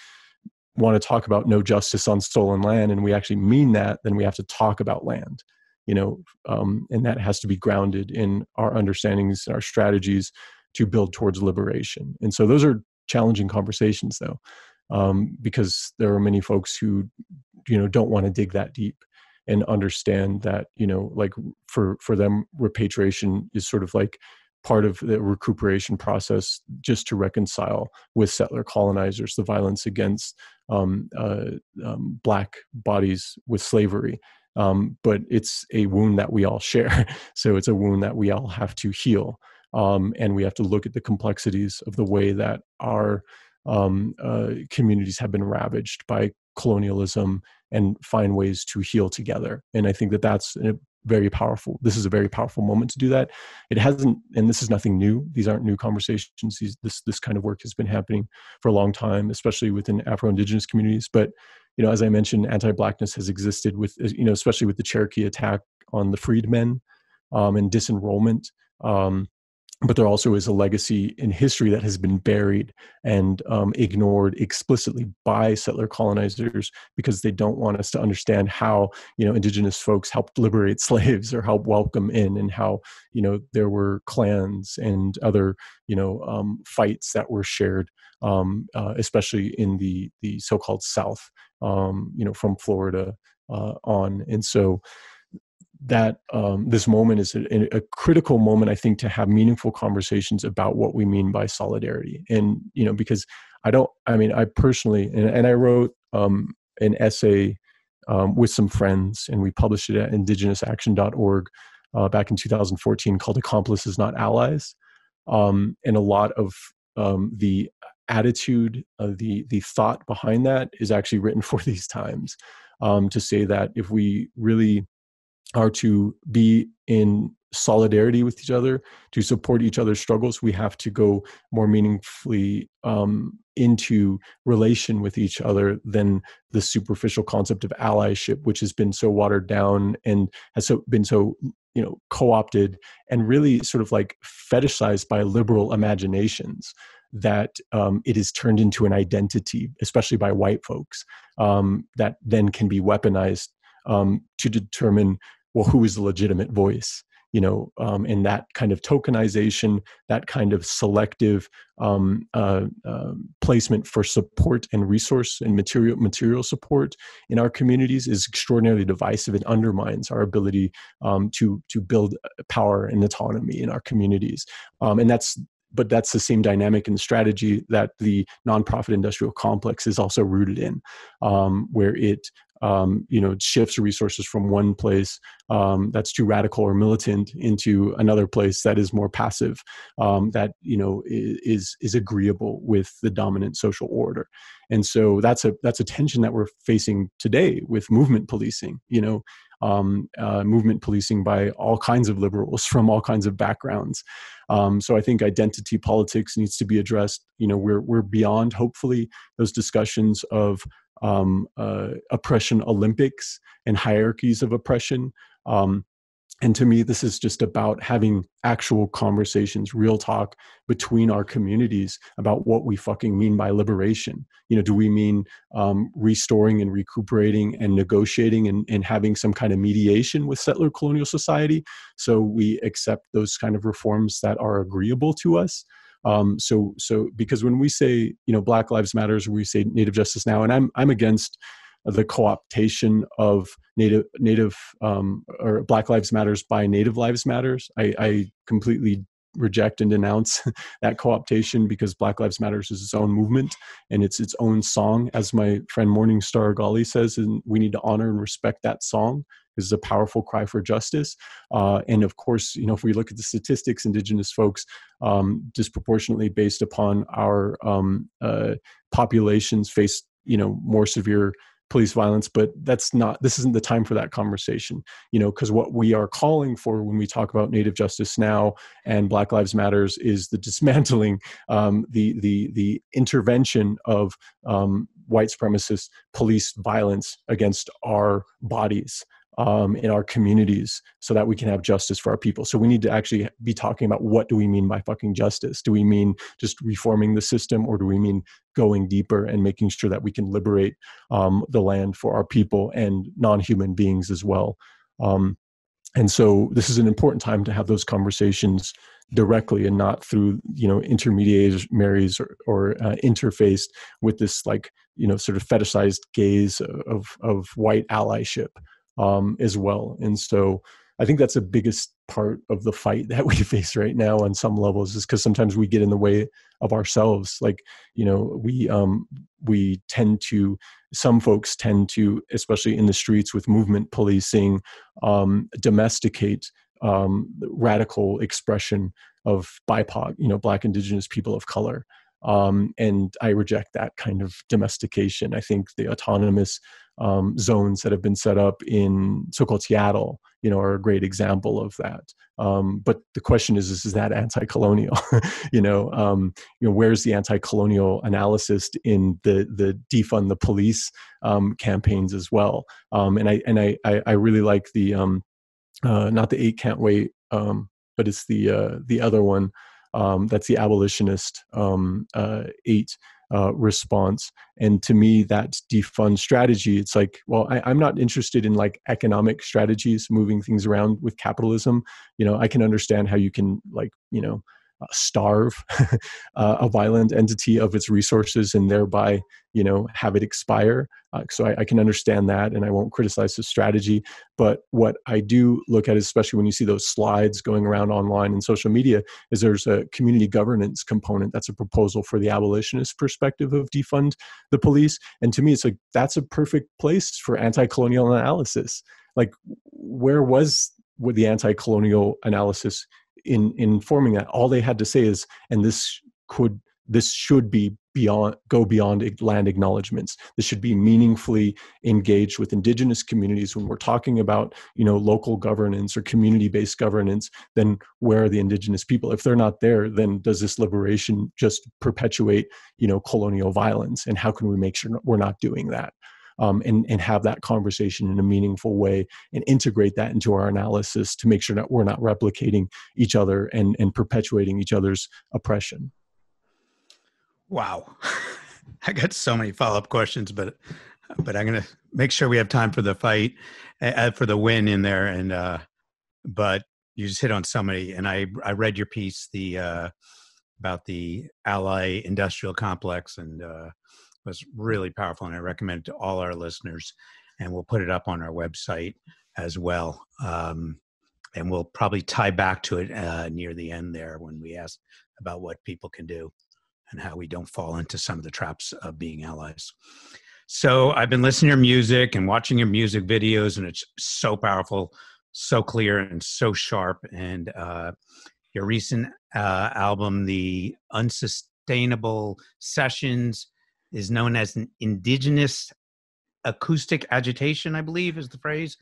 want to talk about no justice on stolen land, and we actually mean that, then we have to talk about land, and that has to be grounded in our understandings and our strategies to build towards liberation. And so those are challenging conversations, though, because there are many folks who, don't want to dig that deep and understand that, like for them, repatriation is sort of like part of the recuperation process just to reconcile with settler colonizers, the violence against Black bodies with slavery. But it's a wound that we all share. So it's a wound that we all have to heal. And we have to look at the complexities of the way that our communities have been ravaged by colonialism and find ways to heal together. And I think that's this is a very powerful moment to do that. It hasn't, and this is nothing new. These aren't new conversations. This kind of work has been happening for a long time, especially within Afro-Indigenous communities. But, as I mentioned, anti-Blackness has existed with, especially with the Cherokee attack on the freedmen and disenrollment. But there also is a legacy in history that has been buried and ignored explicitly by settler colonizers because they don't want us to understand how, Indigenous folks helped liberate slaves or help welcome in, and how, there were clans and other, fights that were shared, especially in the so-called South, from Florida on. And so that this moment is a critical moment, I think, to have meaningful conversations about what we mean by solidarity. And, because I personally, and I wrote an essay with some friends, and we published it at indigenousaction.org back in 2014 called Accomplices Not Allies. And a lot of the attitude, the thought behind that is actually written for these times, to say that if we really are to be in solidarity with each other, to support each other's struggles, we have to go more meaningfully into relation with each other than the superficial concept of allyship, which has been so watered down and has been so co-opted and really sort of like fetishized by liberal imaginations. that it is turned into an identity, especially by white folks, that then can be weaponized to determine, well, who is the legitimate voice, and that kind of tokenization, that kind of selective placement for support and resource and material support in our communities is extraordinarily divisive and undermines our ability to build power and autonomy in our communities. But that's the same dynamic and strategy that the nonprofit industrial complex is also rooted in, where it shifts resources from one place that's too radical or militant into another place that is more passive, that is agreeable with the dominant social order. And so that's a tension that we're facing today with movement policing. Movement policing by all kinds of liberals from all kinds of backgrounds. So I think identity politics needs to be addressed. We're beyond, hopefully, those discussions of oppression Olympics and hierarchies of oppression. And to me, this is just about having actual conversations, real talk between our communities about what we fucking mean by liberation. Do we mean restoring and recuperating and negotiating and having some kind of mediation with settler colonial society, so we accept those kind of reforms that are agreeable to us? So because when we say, Black Lives Matters, we say Native Justice Now, and I'm against the co-optation of Native or Black Lives Matters by Native Lives Matters. I completely reject and denounce that co-optation, because Black Lives Matters is its own movement and it's its own song, as my friend Morningstar Gali says, and we need to honor and respect that song. This is a powerful cry for justice. And of course, if we look at the statistics, Indigenous folks disproportionately based upon our populations face, more severe police violence, but this isn't the time for that conversation, because what we are calling for when we talk about Native Justice Now and Black Lives Matters is the dismantling, the intervention of white supremacist police violence against our bodies, in our communities, so that we can have justice for our people. So we need to actually be talking about, what do we mean by fucking justice? Do we mean just reforming the system, or do we mean going deeper and making sure that we can liberate the land for our people and non-human beings as well? And so this is an important time to have those conversations directly, and not through, intermediaries or interfaced with this sort of fetishized gaze of white allyship. As well. And so I think that's the biggest part of the fight that we face right now on some levels, is because sometimes we get in the way of ourselves. We tend to, some folks tend to, especially in the streets with movement policing, domesticate radical expression of BIPOC, Black, Indigenous people of color. And I reject that kind of domestication. I think the autonomous zones that have been set up in so-called Seattle, are a great example of that. But the question is that anti-colonial? Where's the anti-colonial analysis in the defund the police campaigns as well? And I really like the not the 8 Can't Wait, but it's the other one. That's the abolitionist 8 response. And to me, that defund strategy, it's like, well, I'm not interested in economic strategies, moving things around with capitalism. I can understand how you can starve a violent entity of its resources and thereby, have it expire. So I can understand that, and I won't criticize the strategy. But what I do look at, especially when you see those slides going around online and social media, is there's a community governance component. That's a proposal for the abolitionist perspective of defund the police. And to me, it's that's a perfect place for anti-colonial analysis. Where was the anti-colonial analysis in forming that? All they had to say is, and this should be go beyond land acknowledgements. This should be meaningfully engaged with Indigenous communities. When we're talking about, local governance or community-based governance, then where are the Indigenous people? If they're not there, then does this liberation just perpetuate, colonial violence? And how can we make sure we're not doing that? And have that conversation in a meaningful way and integrate that into our analysis to make sure that we're not replicating each other and perpetuating each other's oppression. Wow. I got so many follow-up questions, but I'm going to make sure we have time for the fight, for the win in there. And, but you just hit on so many. And I read your piece, about the Ally Industrial Complex, and was really powerful. And I recommend it to all our listeners, and we'll put it up on our website as well. And we'll probably tie back to it near the end there when we ask about what people can do and how we don't fall into some of the traps of being allies. So I've been listening to your music and watching your music videos, and it's so powerful, so clear, and so sharp. And your recent album, The Unsustainable Sessions, is known as an Indigenous Acoustic Agitation, I believe is the phrase,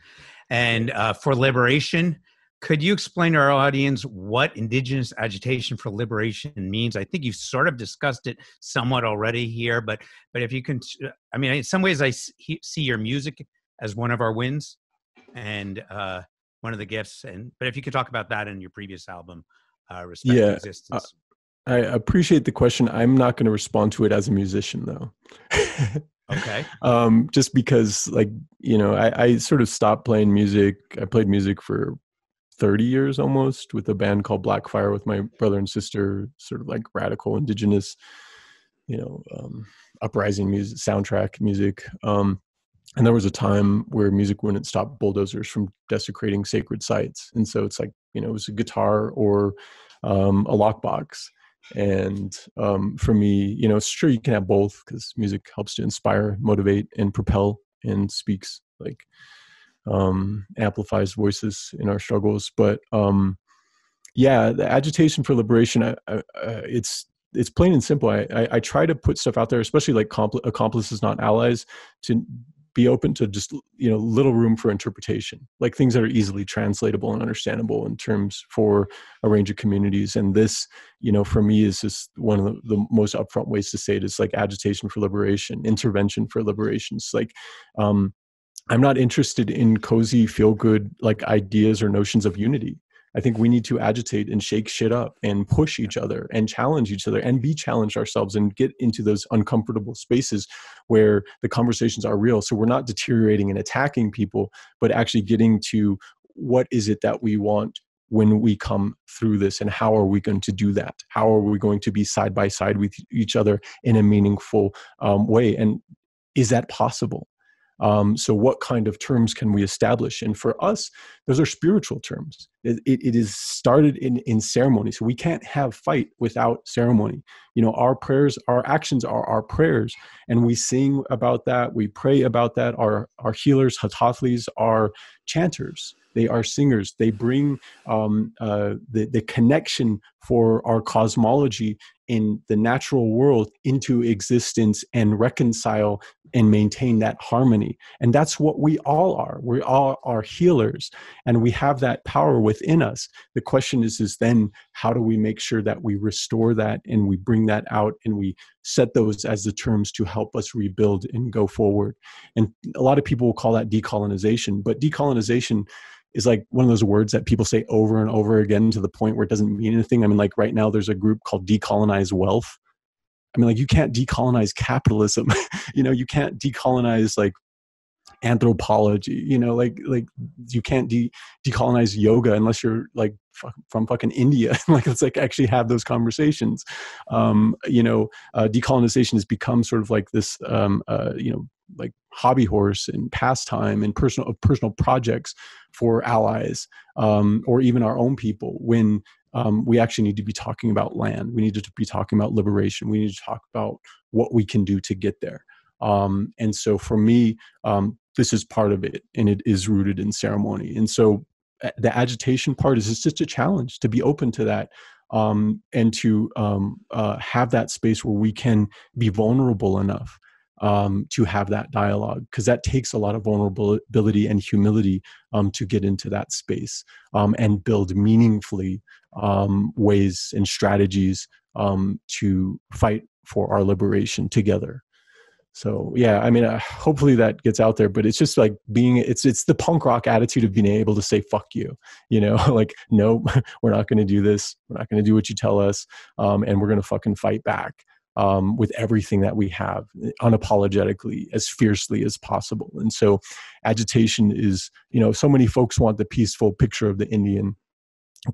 and for liberation. Could you explain to our audience what Indigenous agitation for liberation means? I think you've sort of discussed it somewhat already here, but if you can, I mean, in some ways I see your music as one of our wins and one of the gifts. But if you could talk about that in your previous album, Respect Existence. I appreciate the question. I'm not going to respond to it as a musician, though. Okay. Just because, like, I sort of stopped playing music. I played music for 30 years almost with a band called Blackfire with my brother and sister, sort of like radical indigenous, uprising music, soundtrack music. And there was a time where music wouldn't stop bulldozers from desecrating sacred sites. And so it's like, it was a guitar or a lockbox. And for me, sure, you can have both because music helps to inspire, motivate, and propel, and speaks like amplifies voices in our struggles. But the agitation for liberation, it's plain and simple. I try to put stuff out there, especially like accomplices, not allies, to be open to just little room for interpretation, like things that are easily translatable and understandable in terms for a range of communities. And this, for me, is just one of the most upfront ways to say it is like agitation for liberation, intervention for liberation. It's like I'm not interested in cozy, feel-good like ideas or notions of unity. I think we need to agitate and shake shit up and push each other and challenge each other and be challenged ourselves and get into those uncomfortable spaces where the conversations are real. So we're not deteriorating and attacking people, but actually getting to what is it that we want when we come through this, and how are we going to do that? How are we going to be side by side with each other in a meaningful way? And is that possible? So what kind of terms can we establish? And for us, those are spiritual terms. It is started in ceremony. So we can't have fight without ceremony. Our prayers, our actions are our prayers. And we sing about that. We pray about that. Our healers, Hatathlis, are chanters. They are singers. They bring the connection for our cosmology in the natural world into existence and reconcile and maintain that harmony. And that's what we all are. We all are healers, and we have that power within us. The question is then how do we make sure that we restore that and we bring that out and we set those as the terms to help us rebuild and go forward? And a lot of people will call that decolonization, but decolonization is like one of those words that people say over and over again to the point where it doesn't mean anything. I mean, like right now there's a group called Decolonize Wealth. I mean, like you can't decolonize capitalism. You can't decolonize like anthropology, like you can't decolonize yoga unless you're like from fucking India. Like let's like actually have those conversations. Decolonization has become sort of like this like hobby horse and pastime and personal projects for allies, or even our own people, when we actually need to be talking about land. We need to be talking about liberation. We need to talk about what we can do to get there. And so for me, this is part of it, and it is rooted in ceremony. And so the agitation part is just a challenge to be open to that, and to have that space where we can be vulnerable enough to have that dialogue, because that takes a lot of vulnerability and humility to get into that space and build meaningfully ways and strategies to fight for our liberation together. So yeah, I mean, hopefully that gets out there, but it's just like it's the punk rock attitude of being able to say, fuck you, like, no, we're not going to do this. We're not going to do what you tell us. And we're going to fucking fight back. with everything that we have, unapologetically, as fiercely as possible. And so agitation is, so many folks want the peaceful picture of the Indian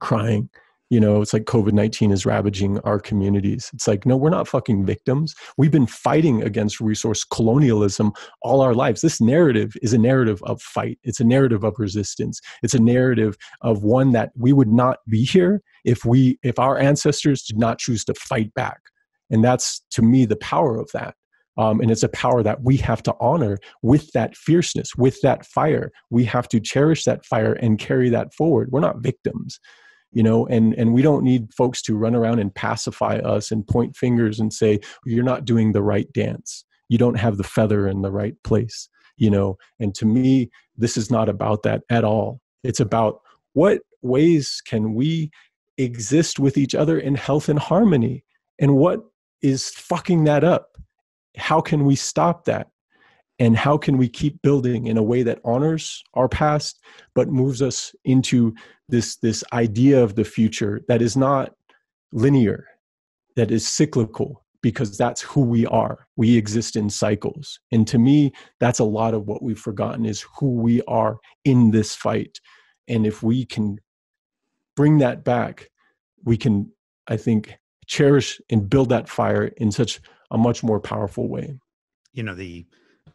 crying. It's like COVID-19 is ravaging our communities. It's like, no, we're not fucking victims. We've been fighting against resource colonialism all our lives. This narrative is a narrative of fight. It's a narrative of resistance. It's a narrative of one that we would not be here if our ancestors did not choose to fight back. And that's, to me, the power of that. And it's a power that we have to honor with that fierceness, with that fire. We have to cherish that fire and carry that forward. We're not victims. And we don't need folks to run around and pacify us and point fingers and say, you're not doing the right dance. You don't have the feather in the right place, And to me, this is not about that at all. It's about what ways can we exist with each other in health and harmony, and what is fucking that up? How can we stop that? And how can we keep building in a way that honors our past, but moves us into this idea of the future that is not linear, that is cyclical, because that's who we are. We exist in cycles. And to me, that's a lot of what we've forgotten, is who we are in this fight. And if we can bring that back, we can, I think, cherish and build that fire in such a much more powerful way.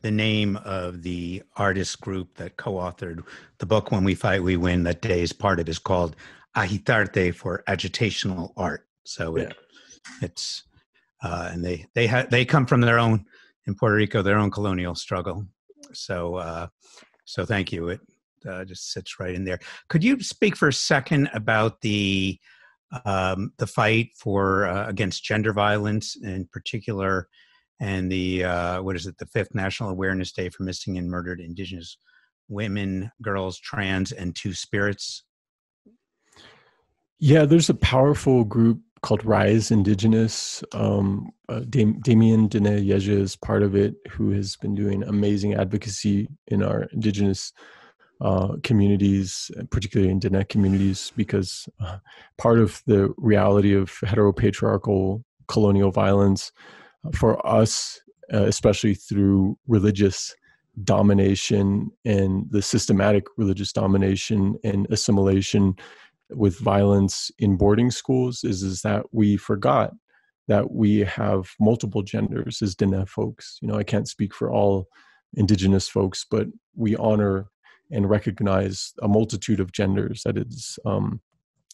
The name of the artist group that co-authored the book When We Fight, We Win, that Dey is part of, is called Agitarte, for agitational art. So it's and they come from their own, in Puerto Rico, their own colonial struggle. So thank you. It just sits right in there. Could you speak for a second about the fight for against gender violence in particular, and the the 5th National Awareness Day for Missing and Murdered Indigenous Women, Girls, Trans, and Two-Spirits? Yeah, there's a powerful group called Rise Indigenous. Diné Navajo is part of it, who has been doing amazing advocacy in our Indigenous communities, particularly in Diné communities, because part of the reality of heteropatriarchal colonial violence for us, especially through religious domination and the systematic religious domination and assimilation with violence in boarding schools, is that we forgot that we have multiple genders as Diné folks. I can't speak for all Indigenous folks, but we honor and recognize a multitude of genders. That is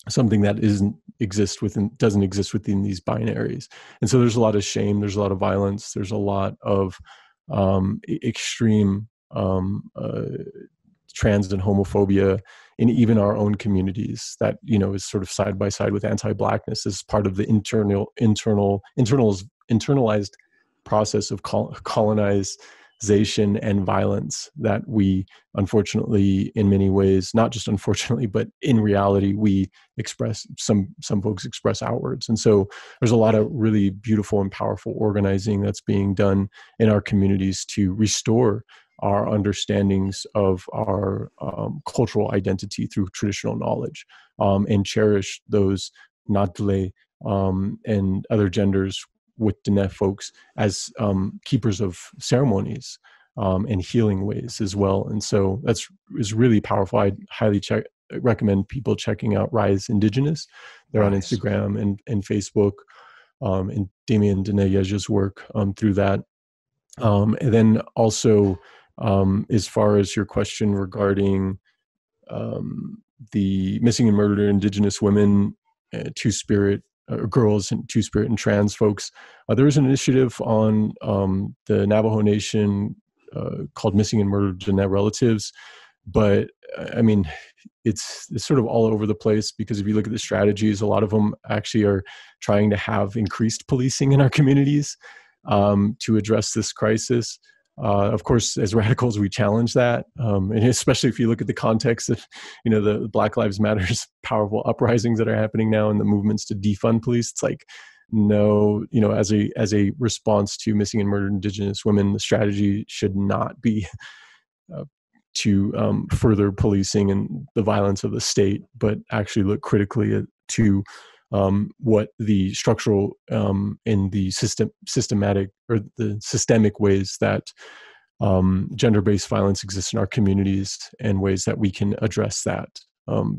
something that doesn't exist within these binaries. And so there's a lot of shame, there's a lot of violence, there's a lot of extreme trans and homophobia in even our own communities that, is sort of side by side with anti-Blackness as part of the internalized process of colonization and violence that we, unfortunately, in many ways, not just unfortunately, but in reality, we express, some folks express outwards. And so there's a lot of really beautiful and powerful organizing that's being done in our communities to restore our understandings of our cultural identity through traditional knowledge, and cherish those Nadle and other genders with Diné folks as keepers of ceremonies and healing ways as well. And so is really powerful. I highly recommend people checking out Rise Indigenous. They're on Instagram and Facebook, and Damien Diné Navajo's work through that. And then also, as far as your question regarding the missing and murdered Indigenous women, Two-Spirit, girls and Two-Spirit and trans folks, there is an initiative on the Navajo Nation called Missing and Murdered Diné Relatives. But I mean, it's sort of all over the place, because if you look at the strategies, a lot of them actually are trying to have increased policing in our communities to address this crisis. Of course, as radicals, we challenge that, and especially if you look at the context of, the Black Lives Matter's powerful uprisings that are happening now and the movements to defund police. It's like, no, as a response to missing and murdered Indigenous women, the strategy should not be to further policing and the violence of the state, but actually look critically to what the structural and the systematic or the systemic ways that gender-based violence exists in our communities and ways that we can address that.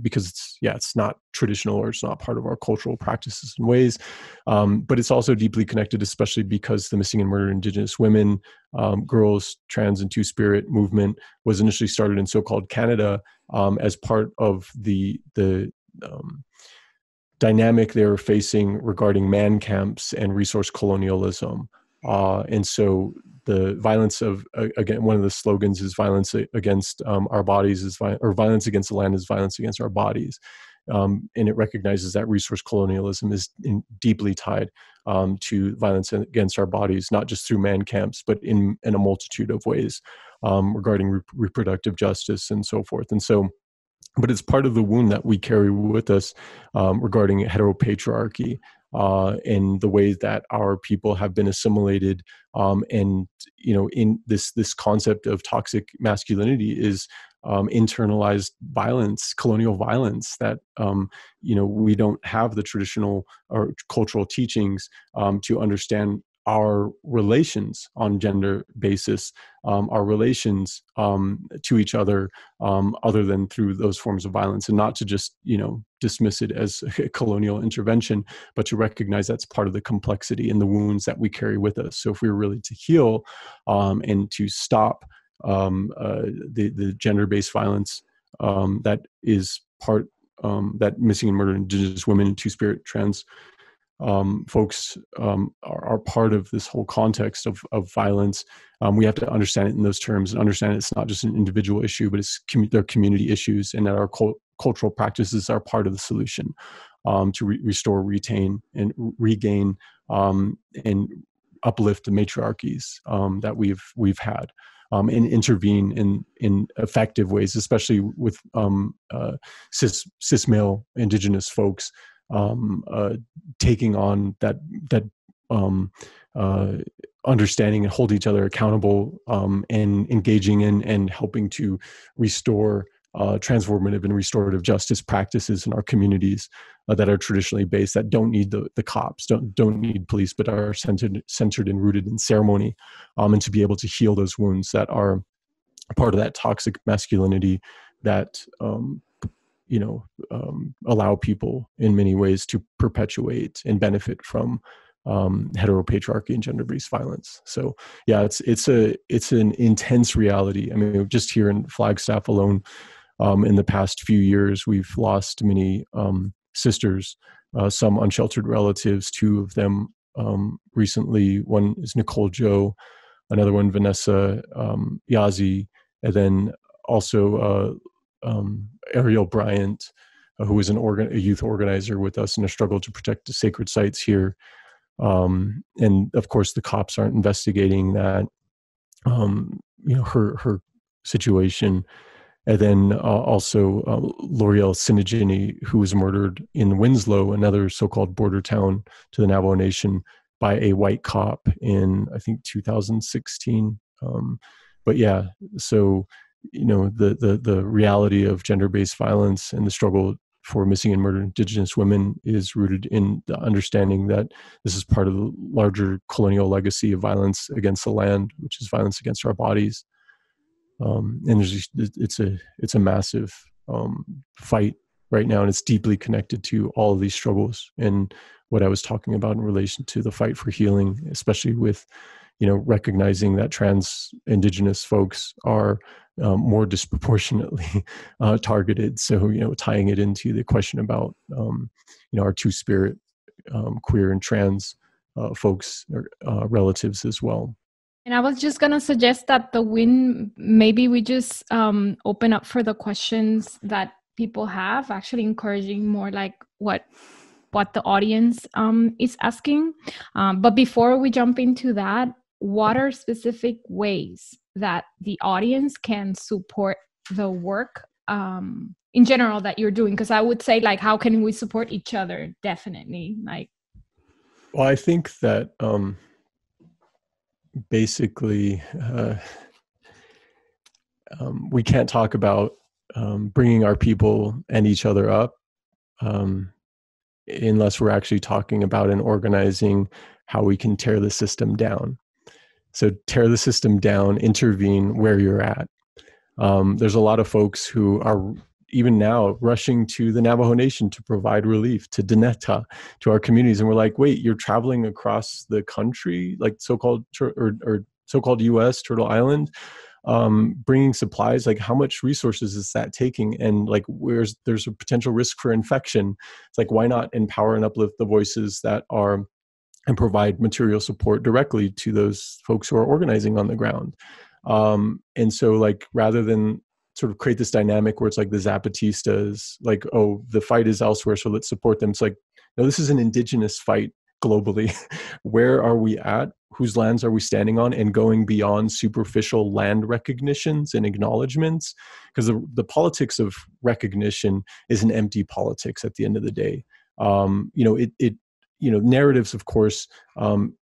Because it's not traditional, or it's not part of our cultural practices and ways, but it's also deeply connected, especially because the missing and murdered Indigenous women, girls, trans, and two-spirit movement was initially started in so-called Canada as part of the dynamic they were facing regarding man camps and resource colonialism. And so the violence of, again, one of the slogans is violence against our bodies or violence against the land is violence against our bodies. And it recognizes that resource colonialism is deeply tied to violence against our bodies, not just through man camps, but in a multitude of ways regarding reproductive justice and so forth. And so, but it's part of the wound that we carry with us regarding heteropatriarchy and the way that our people have been assimilated. And, in this concept of toxic masculinity is internalized violence, colonial violence that, we don't have the traditional or cultural teachings to understand our relations on gender basis, our relations to each other than through those forms of violence, and not to just, dismiss it as a colonial intervention, but to recognize that's part of the complexity and the wounds that we carry with us. So if we were really to heal and to stop the gender-based violence that is part, that missing and murdered Indigenous women and two-spirit trans folks are part of this whole context of violence. We have to understand it in those terms and understand it's not just an individual issue, but it's their community issues, and that our cultural practices are part of the solution to restore, retain, and regain and uplift the matriarchies that we've had. And intervene in effective ways, especially with cis male Indigenous folks taking on that understanding and hold each other accountable and engaging in and helping to restore transformative and restorative justice practices in our communities that are traditionally based, that don't need the cops, don't need police, but are centered and rooted in ceremony, and to be able to heal those wounds that are part of that toxic masculinity that allow people in many ways to perpetuate and benefit from heteropatriarchy and gender-based violence. So yeah, it's an intense reality. I mean, just here in Flagstaff alone, in the past few years, we've lost many sisters, some unsheltered relatives, two of them recently. One is Nicole Jo, another one Vanessa Yazi, and then also Ariel Bryant, who was a youth organizer with us in a struggle to protect the sacred sites here. And of course, the cops aren't investigating that, her situation. And then also L'Oreal Sinigini, who was murdered in Winslow, another so-called border town to the Navajo Nation, by a white cop in, I think, 2016. But yeah, so the reality of gender-based violence and the struggle for missing and murdered Indigenous women is rooted in the understanding that this is part of the larger colonial legacy of violence against the land, which is violence against our bodies. And it's a massive fight right now, and it's deeply connected to all of these struggles and what I was talking about in relation to the fight for healing, especially with recognizing that trans Indigenous folks are more disproportionately targeted. So, tying it into the question about, our two-spirit queer and trans folks, relatives as well. And I was just going to suggest that maybe we just open up for the questions that people have, actually encouraging more like what the audience is asking. But before we jump into that, what are specific ways that the audience can support the work in general that you're doing? Because I would say, like, how can we support each other? Definitely. Well, I think that basically we can't talk about bringing our people and each other up unless we're actually talking about and organizing how we can tear the system down. So tear the system down, intervene where you're at. There's a lot of folks who are even now rushing to the Navajo Nation to provide relief, to Diné, to our communities. And we're like, wait, you're traveling across the country, like so-called US, Turtle Island, bringing supplies. Like, how much resources is that taking? And like, there's a potential risk for infection. It's like, why not empower and uplift the voices that are and provide material support directly to those folks who are organizing on the ground? And so, like, rather than sort of create this dynamic where it's like the Zapatistas, like, oh, the fight is elsewhere, so let's support them. It's like, no, this is an indigenous fight globally. Where are we at? Whose lands are we standing on? And going beyond superficial land recognitions and acknowledgements, because the politics of recognition is an empty politics at the end of the day. Narratives, of course,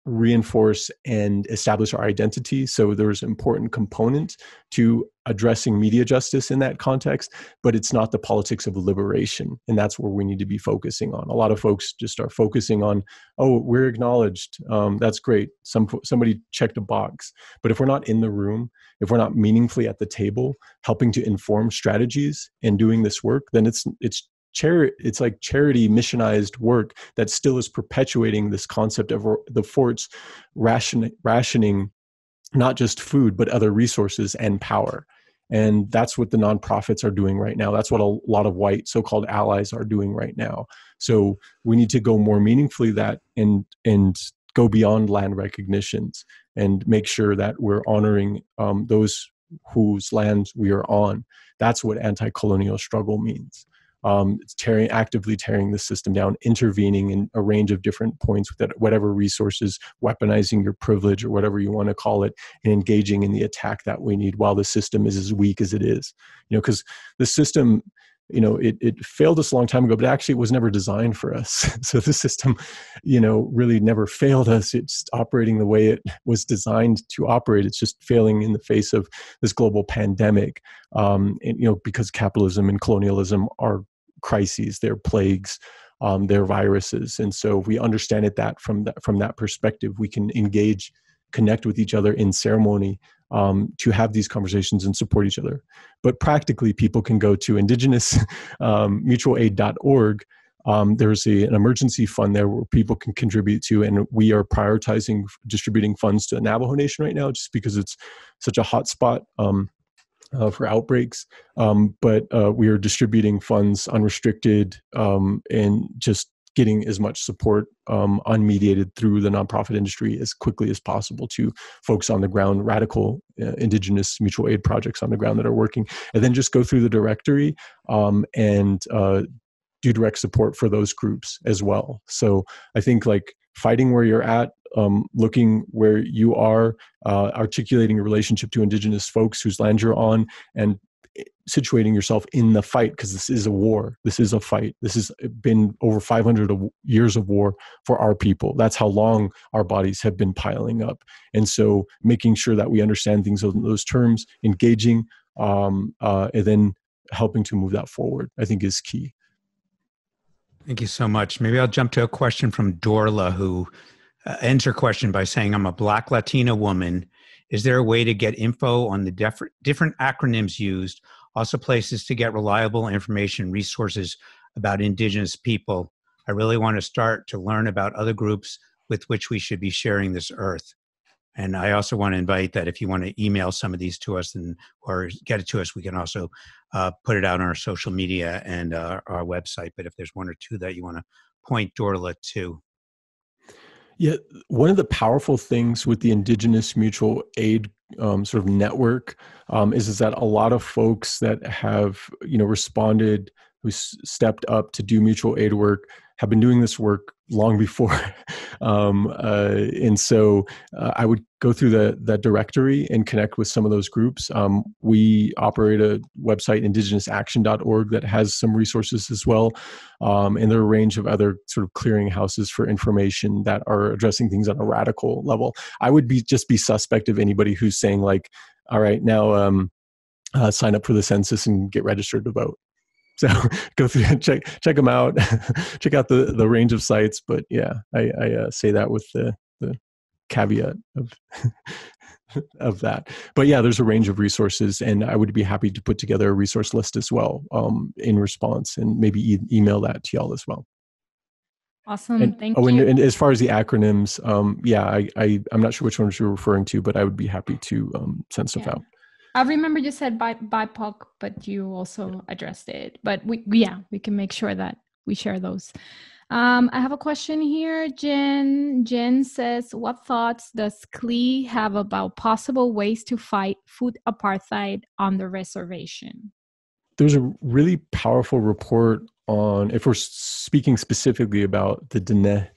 reinforce and establish our identity. So there's an important component to addressing media justice in that context, but it's not the politics of liberation. And that's where we need to be focusing on. A lot of folks just are focusing on, oh, we're acknowledged. That's great. Somebody checked a box. But if we're not in the room, if we're not meaningfully at the table, helping to inform strategies and doing this work, then it's like charity missionized work that still is perpetuating this concept of the forts rationing not just food, but other resources and power. And that's what the nonprofits are doing right now. That's what a lot of white so-called allies are doing right now. So we need to go more meaningfully that and go beyond land recognitions and make sure that we're honoring those whose lands we are on. That's what anti-colonial struggle means. It's actively tearing the system down, intervening in a range of different points with whatever resources, weaponizing your privilege or whatever you want to call it, and engaging in the attack that we need while the system is as weak as it is. Because the system, it failed us a long time ago, but actually it was never designed for us. So the system, really never failed us. It's operating the way it was designed to operate. It's just failing in the face of this global pandemic. Because capitalism and colonialism are crises, they're plagues, they're viruses. And so if we understand it from that perspective, we can connect with each other in ceremony to have these conversations and support each other. But practically, people can go to indigenousmutualaid.org. There's an emergency fund there where people can contribute to, and we are prioritizing distributing funds to the Navajo Nation right now, just because it's such a hot spot for outbreaks. But we are distributing funds unrestricted and just getting as much support unmediated through the nonprofit industry as quickly as possible to folks on the ground, radical Indigenous mutual aid projects on the ground that are working, and then just go through the directory and do direct support for those groups as well. So I think like fighting where you're at, looking where you are, articulating a relationship to Indigenous folks whose land you're on, and situating yourself in the fight, because this is a war. This is a fight. This has been over 500 years of war for our people. That's how long our bodies have been piling up. And so making sure that we understand things in those terms, engaging, and then helping to move that forward, I think is key. Thank you so much. Maybe I'll jump to a question from Dorla, who ends her question by saying, I'm a Black Latina woman. Is there a way to get info on the different acronyms used? Also places to get reliable information, resources about Indigenous people. I really want to start to learn about other groups with which we should be sharing this earth. And I also want to invite that if you want to email some of these to us or get it to us, we can also put it out on our social media and our website. But if there's one or two that you want to point Dorla to. Yeah, one of the powerful things with the Indigenous Mutual Aid sort of network is that a lot of folks that have responded, who stepped up to do mutual aid work, have been doing this work long before. And so I would go through the directory and connect with some of those groups. We operate a website, indigenousaction.org, that has some resources as well. And there are a range of other sort of clearinghouses for information that are addressing things on a radical level. I would just be suspect of anybody who's saying like, all right, now sign up for the census and get registered to vote. So go through and check them out, check out the range of sites. But yeah, I say that with the caveat of of that. But yeah, there's a range of resources, and I would be happy to put together a resource list as well in response, and maybe email that to y'all as well. Awesome. Thank you. you. And as far as the acronyms, I'm not sure which ones you're referring to, but I would be happy to send stuff out. I remember you said BIPOC, but you also addressed it. But we can make sure that we share those. I have a question here. Jen says, what thoughts does Klee have about possible ways to fight food apartheid on the reservation? There's a really powerful report on, if we're speaking specifically about the Diné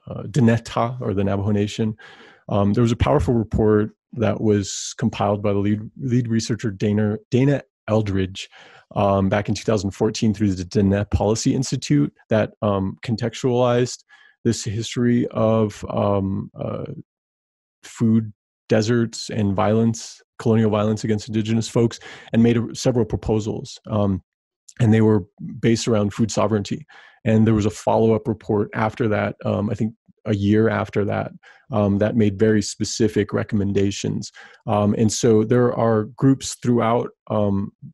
or the Navajo Nation, there was a powerful report that was compiled by the lead researcher Dana Eldridge back in 2014 through the Diné Policy Institute that contextualized this history of food deserts and violence, colonial violence against Indigenous folks, and made several proposals. And they were based around food sovereignty. And there was a follow-up report after that, I think a year after that, that made very specific recommendations. And so there are groups throughout,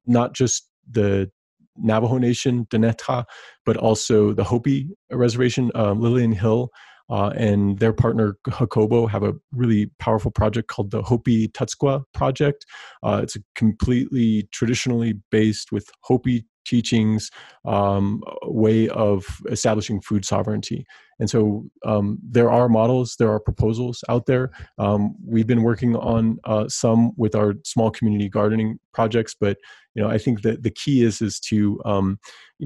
not just the Navajo Nation, Diné, but also the Hopi Reservation, Lillian Hill, and their partner Hakobo have a really powerful project called the Hopi Tutsqua Project. It's a completely traditionally based with Hopi teachings way of establishing food sovereignty. And so there are models, there are proposals out there. We've been working on some with our small community gardening projects, but I think that the key is to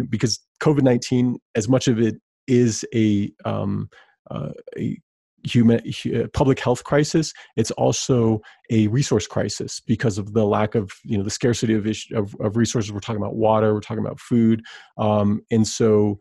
because COVID-19, as much of it is a public health crisis, it's also a resource crisis because of the lack of, the scarcity of resources. We're talking about water, we're talking about food. And so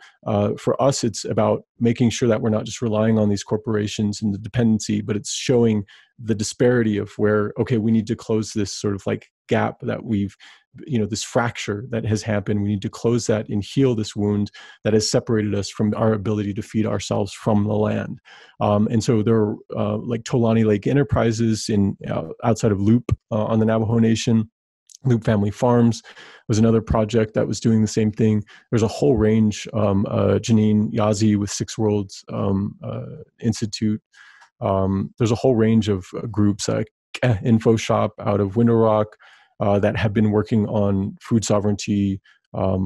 for us, it's about making sure that we're not just relying on these corporations and the dependency, but it's showing the disparity of where, okay, we need to close this sort of like gap that we've, this fracture that has happened. We need to close that and heal this wound that has separated us from our ability to feed ourselves from the land. And so there are like Tolani Lake Enterprises outside of Loop on the Navajo Nation. Loop Family Farms was another project that was doing the same thing. There's a whole range. Janine Yazi with Six Worlds Institute. There's a whole range of groups, Info Shop out of Window Rock, that have been working on food sovereignty,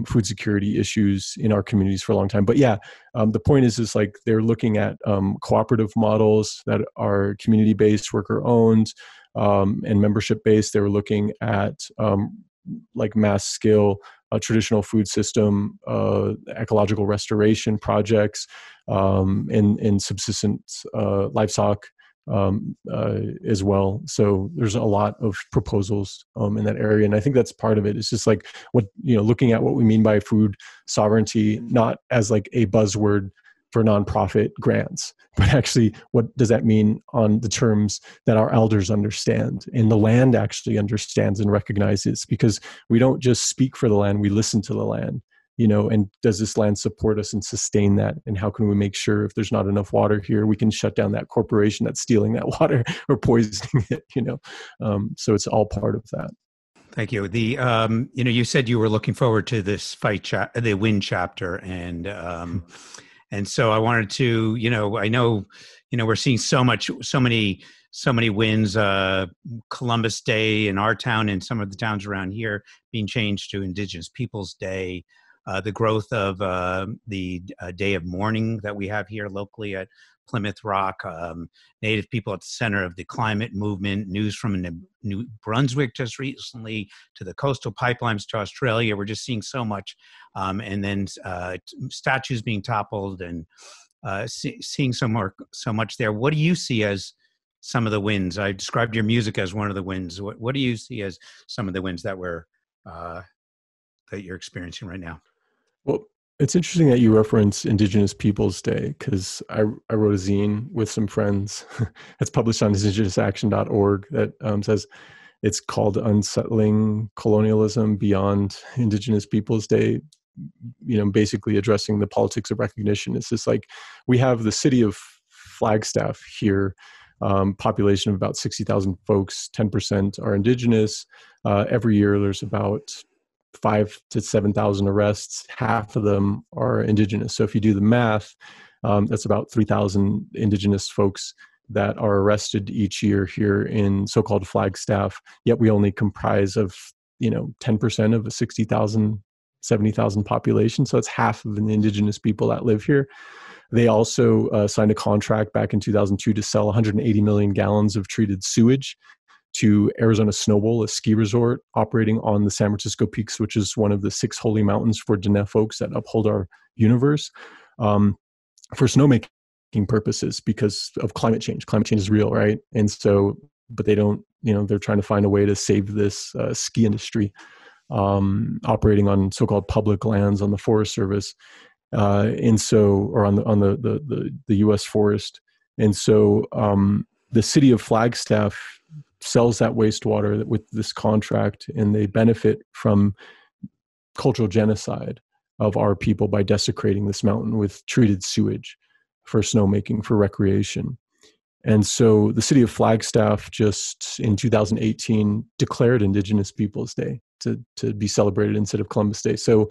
food security issues in our communities for a long time. But yeah, the point is like they're looking at cooperative models that are community-based, worker-owned, and membership-based. They were looking at like mass-scale traditional food system, ecological restoration projects, and subsistence livestock as well. So there's a lot of proposals in that area. And I think that's part of it. It's just like looking at what we mean by food sovereignty, not as like a buzzword for nonprofit grants, but actually what does that mean on the terms that our elders understand and the land actually understands and recognizes, because we don't just speak for the land, we listen to the land. And does this land support us and sustain that? And how can we make sure if there's not enough water here, we can shut down that corporation that's stealing that water or poisoning it, So it's all part of that. Thank you. You said you were looking forward to this the WIN chapter. And so I wanted to, I know, we're seeing so many wins, Columbus Day in our town and some of the towns around here being changed to Indigenous Peoples Day. The growth of the day of mourning that we have here locally at Plymouth Rock, Native people at the center of the climate movement, news from New Brunswick just recently, to the coastal pipelines to Australia. We're just seeing so much. And then statues being toppled and seeing so much there. What do you see as some of the wins? I described your music as one of the wins. What do you see as some of the wins that that you're experiencing right now? Well, it's interesting that you reference Indigenous Peoples Day, because I wrote a zine with some friends that's published on indigenousaction.org that says it's called Unsettling Colonialism Beyond Indigenous Peoples Day. basically addressing the politics of recognition. It's just like, we have the city of Flagstaff here, population of about 60,000 folks, 10% are indigenous. Every year there's about 5,000 to 7,000 arrests. Half of them are indigenous. So if you do the math, that's about 3,000 indigenous folks that are arrested each year here in so-called Flagstaff. Yet we only comprise of 10% of a 60,000, 70,000 population. So it's half of the indigenous people that live here. They also signed a contract back in 2002 to sell 180 million gallons of treated sewage to Arizona Snowbowl, a ski resort operating on the San Francisco Peaks, which is one of the 6 holy mountains for Diné folks that uphold our universe, for snowmaking purposes because of climate change. Climate change is real, right? And so, but they don't, they're trying to find a way to save this ski industry, operating on so-called public lands on the Forest Service. And so, or on the U.S. forest. And so the city of Flagstaff sells that wastewater with this contract, and they benefit from cultural genocide of our people by desecrating this mountain with treated sewage for snowmaking, for recreation. And so the city of Flagstaff just in 2018 declared Indigenous Peoples Day to be celebrated instead of Columbus Day. So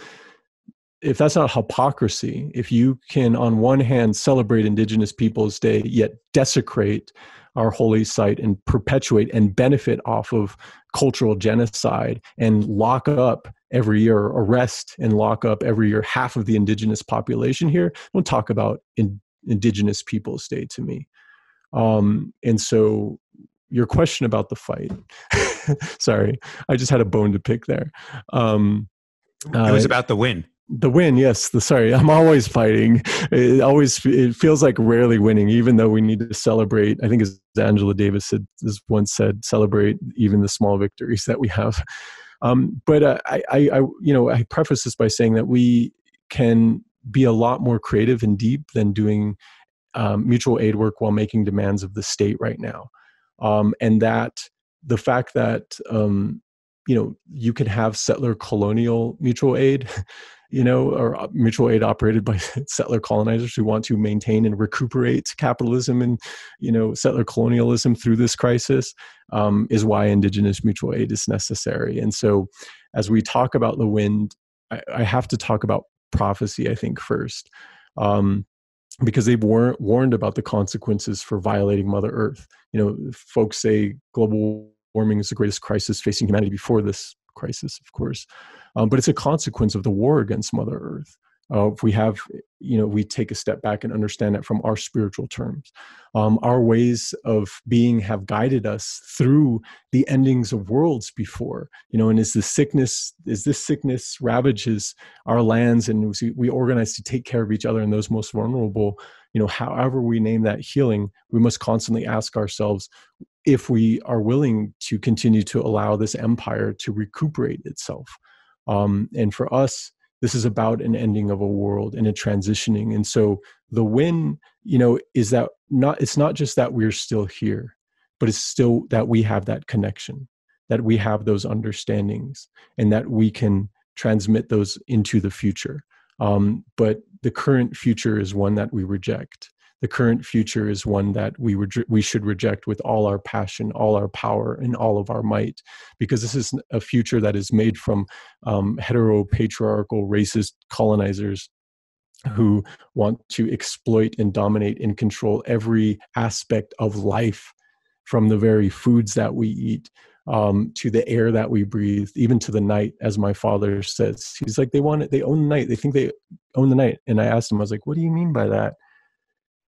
if that's not hypocrisy, if you can on one hand celebrate Indigenous Peoples Day, yet desecrate our holy site and perpetuate and benefit off of cultural genocide and lock up every year, arrest and lock up every year half of the indigenous population here, don't talk about Indigenous Peoples Day to me. And so your question about the fight, sorry, I just had a bone to pick there. It was about the win. The win, yes. Sorry, I'm always fighting. It feels like rarely winning, even though we need to celebrate. I think as Angela Davis once said, celebrate even the small victories that we have. But I preface this by saying that we can be a lot more creative and deep than doing mutual aid work while making demands of the state right now. And that the fact that you can have settler colonial mutual aid, or mutual aid operated by settler colonizers who want to maintain and recuperate capitalism and, settler colonialism through this crisis, is why Indigenous mutual aid is necessary. And so as we talk about the wind, I have to talk about prophecy, I think, first, because they've warned about the consequences for violating Mother Earth. Folks say global warming is the greatest crisis facing humanity before this crisis, of course. But it's a consequence of the war against Mother Earth. If we take a step back and understand that from our spiritual terms, our ways of being have guided us through the endings of worlds before, and as this sickness ravages our lands and we organize to take care of each other and those most vulnerable, however we name that healing, we must constantly ask ourselves if we are willing to continue to allow this empire to recuperate itself. And for us, this is about an ending of a world and a transitioning. And so the win, is that it's not just that we're still here, but it's still that we have that connection, that we have those understandings, and that we can transmit those into the future. But the current future is one that we reject. The current future is one that we should reject with all our passion, all our power, and all of our might, because this is a future that is made from heteropatriarchal, racist colonizers who want to exploit and dominate and control every aspect of life, from the very foods that we eat, to the air that we breathe, even to the night, as my father says. He's like, they own the night. They think they own the night. And I asked him, I was like, what do you mean by that?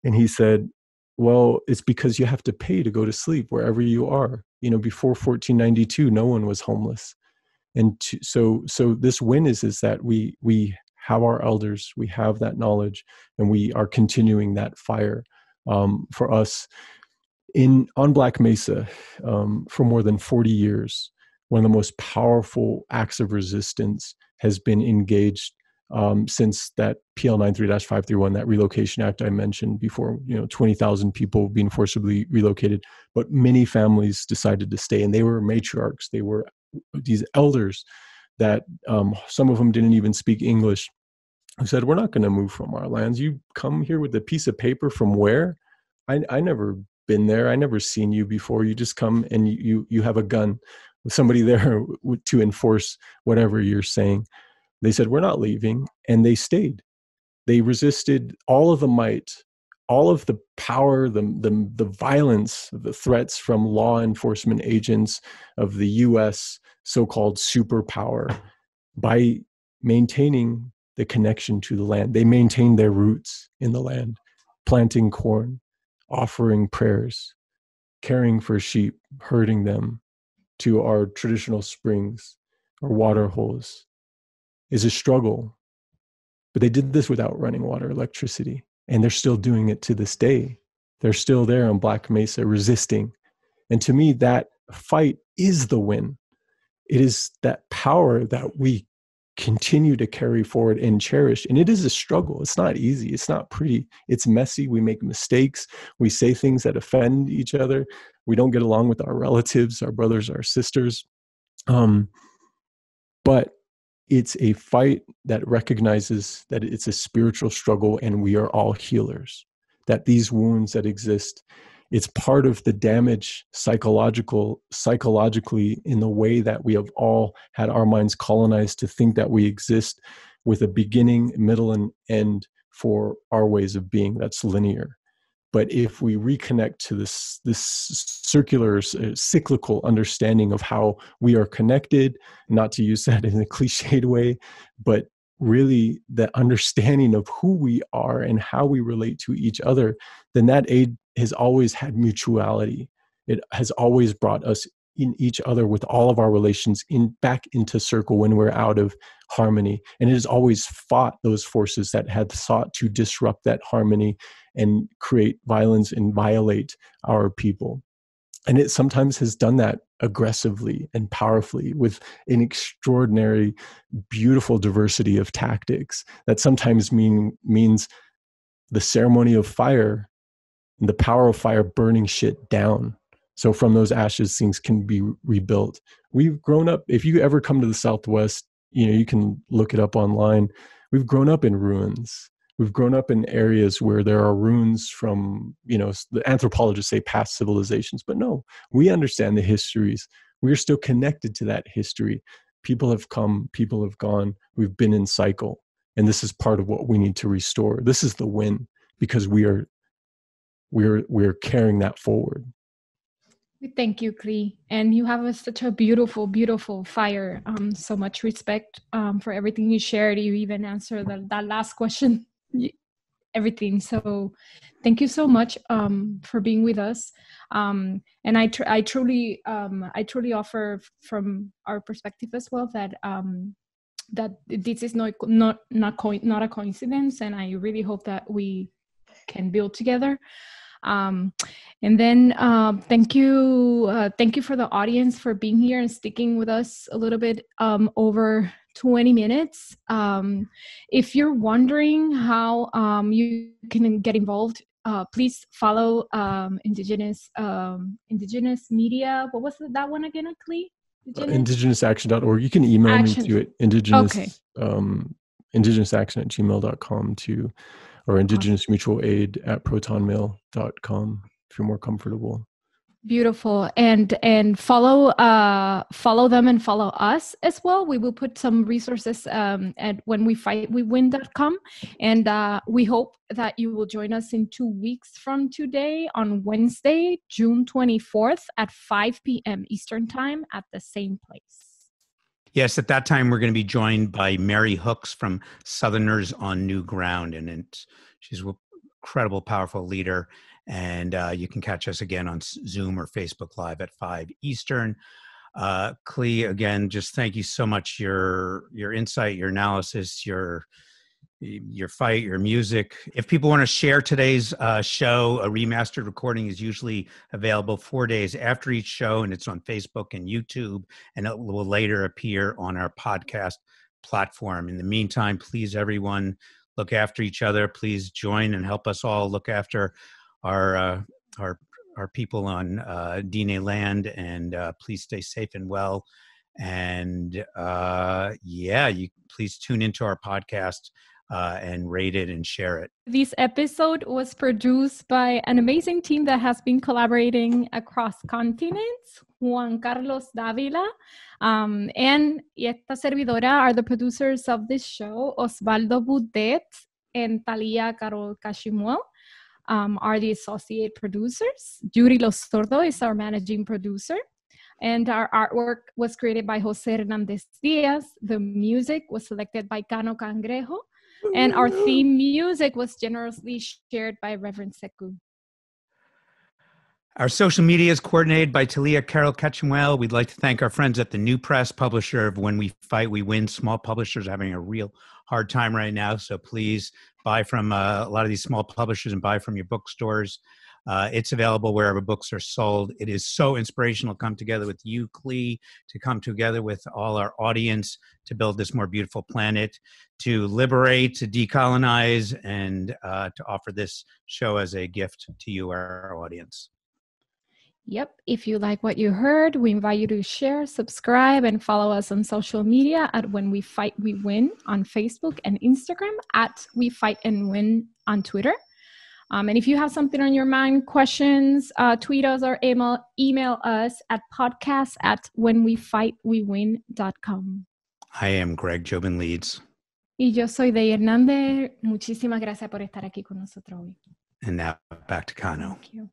And he said, well, it's because you have to pay to go to sleep wherever you are. Before 1492, no one was homeless. And so this win is that we have our elders, we have that knowledge, and we are continuing that fire. For us on Black Mesa, for more than 40 years, one of the most powerful acts of resistance has been engaged since that PL 93-531, that relocation act I mentioned before, 20,000 people being forcibly relocated, but many families decided to stay, and they were matriarchs. They were these elders that some of them didn't even speak English, who said, we're not going to move from our lands. You come here with a piece of paper from where? I never been there. I never seen you before. You just come and you have a gun with somebody there to enforce whatever you're saying. They said, we're not leaving. And they stayed. They resisted all of the might, all of the power, the violence, the threats from law enforcement agents of the US so-called superpower by maintaining the connection to the land. They maintained their roots in the land, planting corn, offering prayers, caring for sheep, herding them to our traditional springs or water holes is a struggle. But they did this without running water, electricity, and they're still doing it to this day. They're still there on Black Mesa resisting. And to me, that fight is the win. It is that power that we continue to carry forward and cherish. And it is a struggle. It's not easy. It's not pretty. It's messy. We make mistakes. We say things that offend each other. We don't get along with our relatives, our brothers, our sisters. But it's a fight that recognizes that it's a spiritual struggle and we are all healers, that these wounds that exist, it's part of the damage psychologically in the way that we have all had our minds colonized to think that we exist with a beginning, middle, and end for our ways of being that's linear. But if we reconnect to this circular, cyclical understanding of how we are connected, not to use that in a cliched way, but really the understanding of who we are and how we relate to each other, then that aid has always had mutuality. It has always brought us in each other with all of our relations back into circle when we're out of harmony. And it has always fought those forces that had sought to disrupt that harmony and create violence and violate our people. And it sometimes has done that aggressively and powerfully with an extraordinary, beautiful diversity of tactics that sometimes means the ceremony of fire and the power of fire burning shit down. So from those ashes, things can be rebuilt. We've grown up, if you ever come to the Southwest, you can look it up online. We've grown up in ruins. We've grown up in areas where there are ruins from, the anthropologists say past civilizations, but no, we understand the histories. We're still connected to that history. People have come, people have gone. We've been in cycle. And this is part of what we need to restore. This is the win because we're carrying that forward. Thank you, Klee. And you have such a beautiful, beautiful fire. So much respect for everything you shared. You even answered that last question, everything. So thank you so much for being with us. And I truly offer from our perspective as well that this is not a coincidence. And I really hope that we can build together. And then thank you for the audience for being here and sticking with us a little bit over 20 minutes. If you're wondering how you can get involved, please follow Indigenous Media. What was that one again, Klee? Indigenousaction.org. You can email me to it, indigenousaction@gmail.com too, or Indigenous Mutual Aid @protonmail.com if you're more comfortable. Beautiful. And follow them and follow us as well. We will put some resources at whenwefightwewin.com. And we hope that you will join us in 2 weeks from today on Wednesday, June 24th at 5 p.m. Eastern Time at the same place. Yes, at that time, we're going to be joined by Mary Hooks from Southerners on New Ground. And she's an incredible, powerful leader. And you can catch us again on Zoom or Facebook Live at 5 Eastern. Klee, again, just thank you so much. Your insight, your analysis, your fight, your music. If people want to share today's show, a remastered recording is usually available 4 days after each show, and it's on Facebook and YouTube, and it will later appear on our podcast platform. In the meantime, please, everyone, look after each other. Please join and help us all look after our people on Diné land, and please stay safe and well. And you please tune into our podcast and rate it and share it. This episode was produced by an amazing team that has been collaborating across continents. Juan Carlos Dávila and esta servidora are the producers of this show. Osvaldo Budet and Talia Carol Cashimuel are the associate producers. Yuri Los Sordo is our managing producer. And our artwork was created by Jose Hernandez Diaz. The music was selected by Cano Cangrejo. And our theme music was generously shared by Reverend Sekou. Our social media is coordinated by Talia Carol Ketchumwell. We'd like to thank our friends at the New Press, publisher of When We Fight, We Win. Small publishers are having a real hard time right now. So please buy from a lot of these small publishers and buy from your bookstores. It's available wherever books are sold. It is so inspirational to come together with you, Klee, to come together with all our audience to build this more beautiful planet, to liberate, to decolonize, and to offer this show as a gift to you, our audience. Yep. If you like what you heard, we invite you to share, subscribe, and follow us on social media at When We Fight, We Win on Facebook and Instagram, at We Fight and Win on Twitter. And if you have something on your mind, questions, tweet us or email us at podcast@whenwefightwewin.com. I am Greg Jobin Leeds. Y yo soy Dey Hernández. Muchísimas gracias por estar aquí con nosotros hoy. And now back to Kano. Thank you.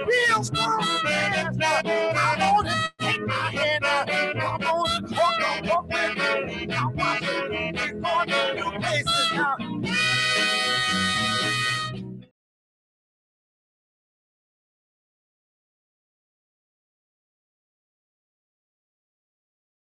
Real strong.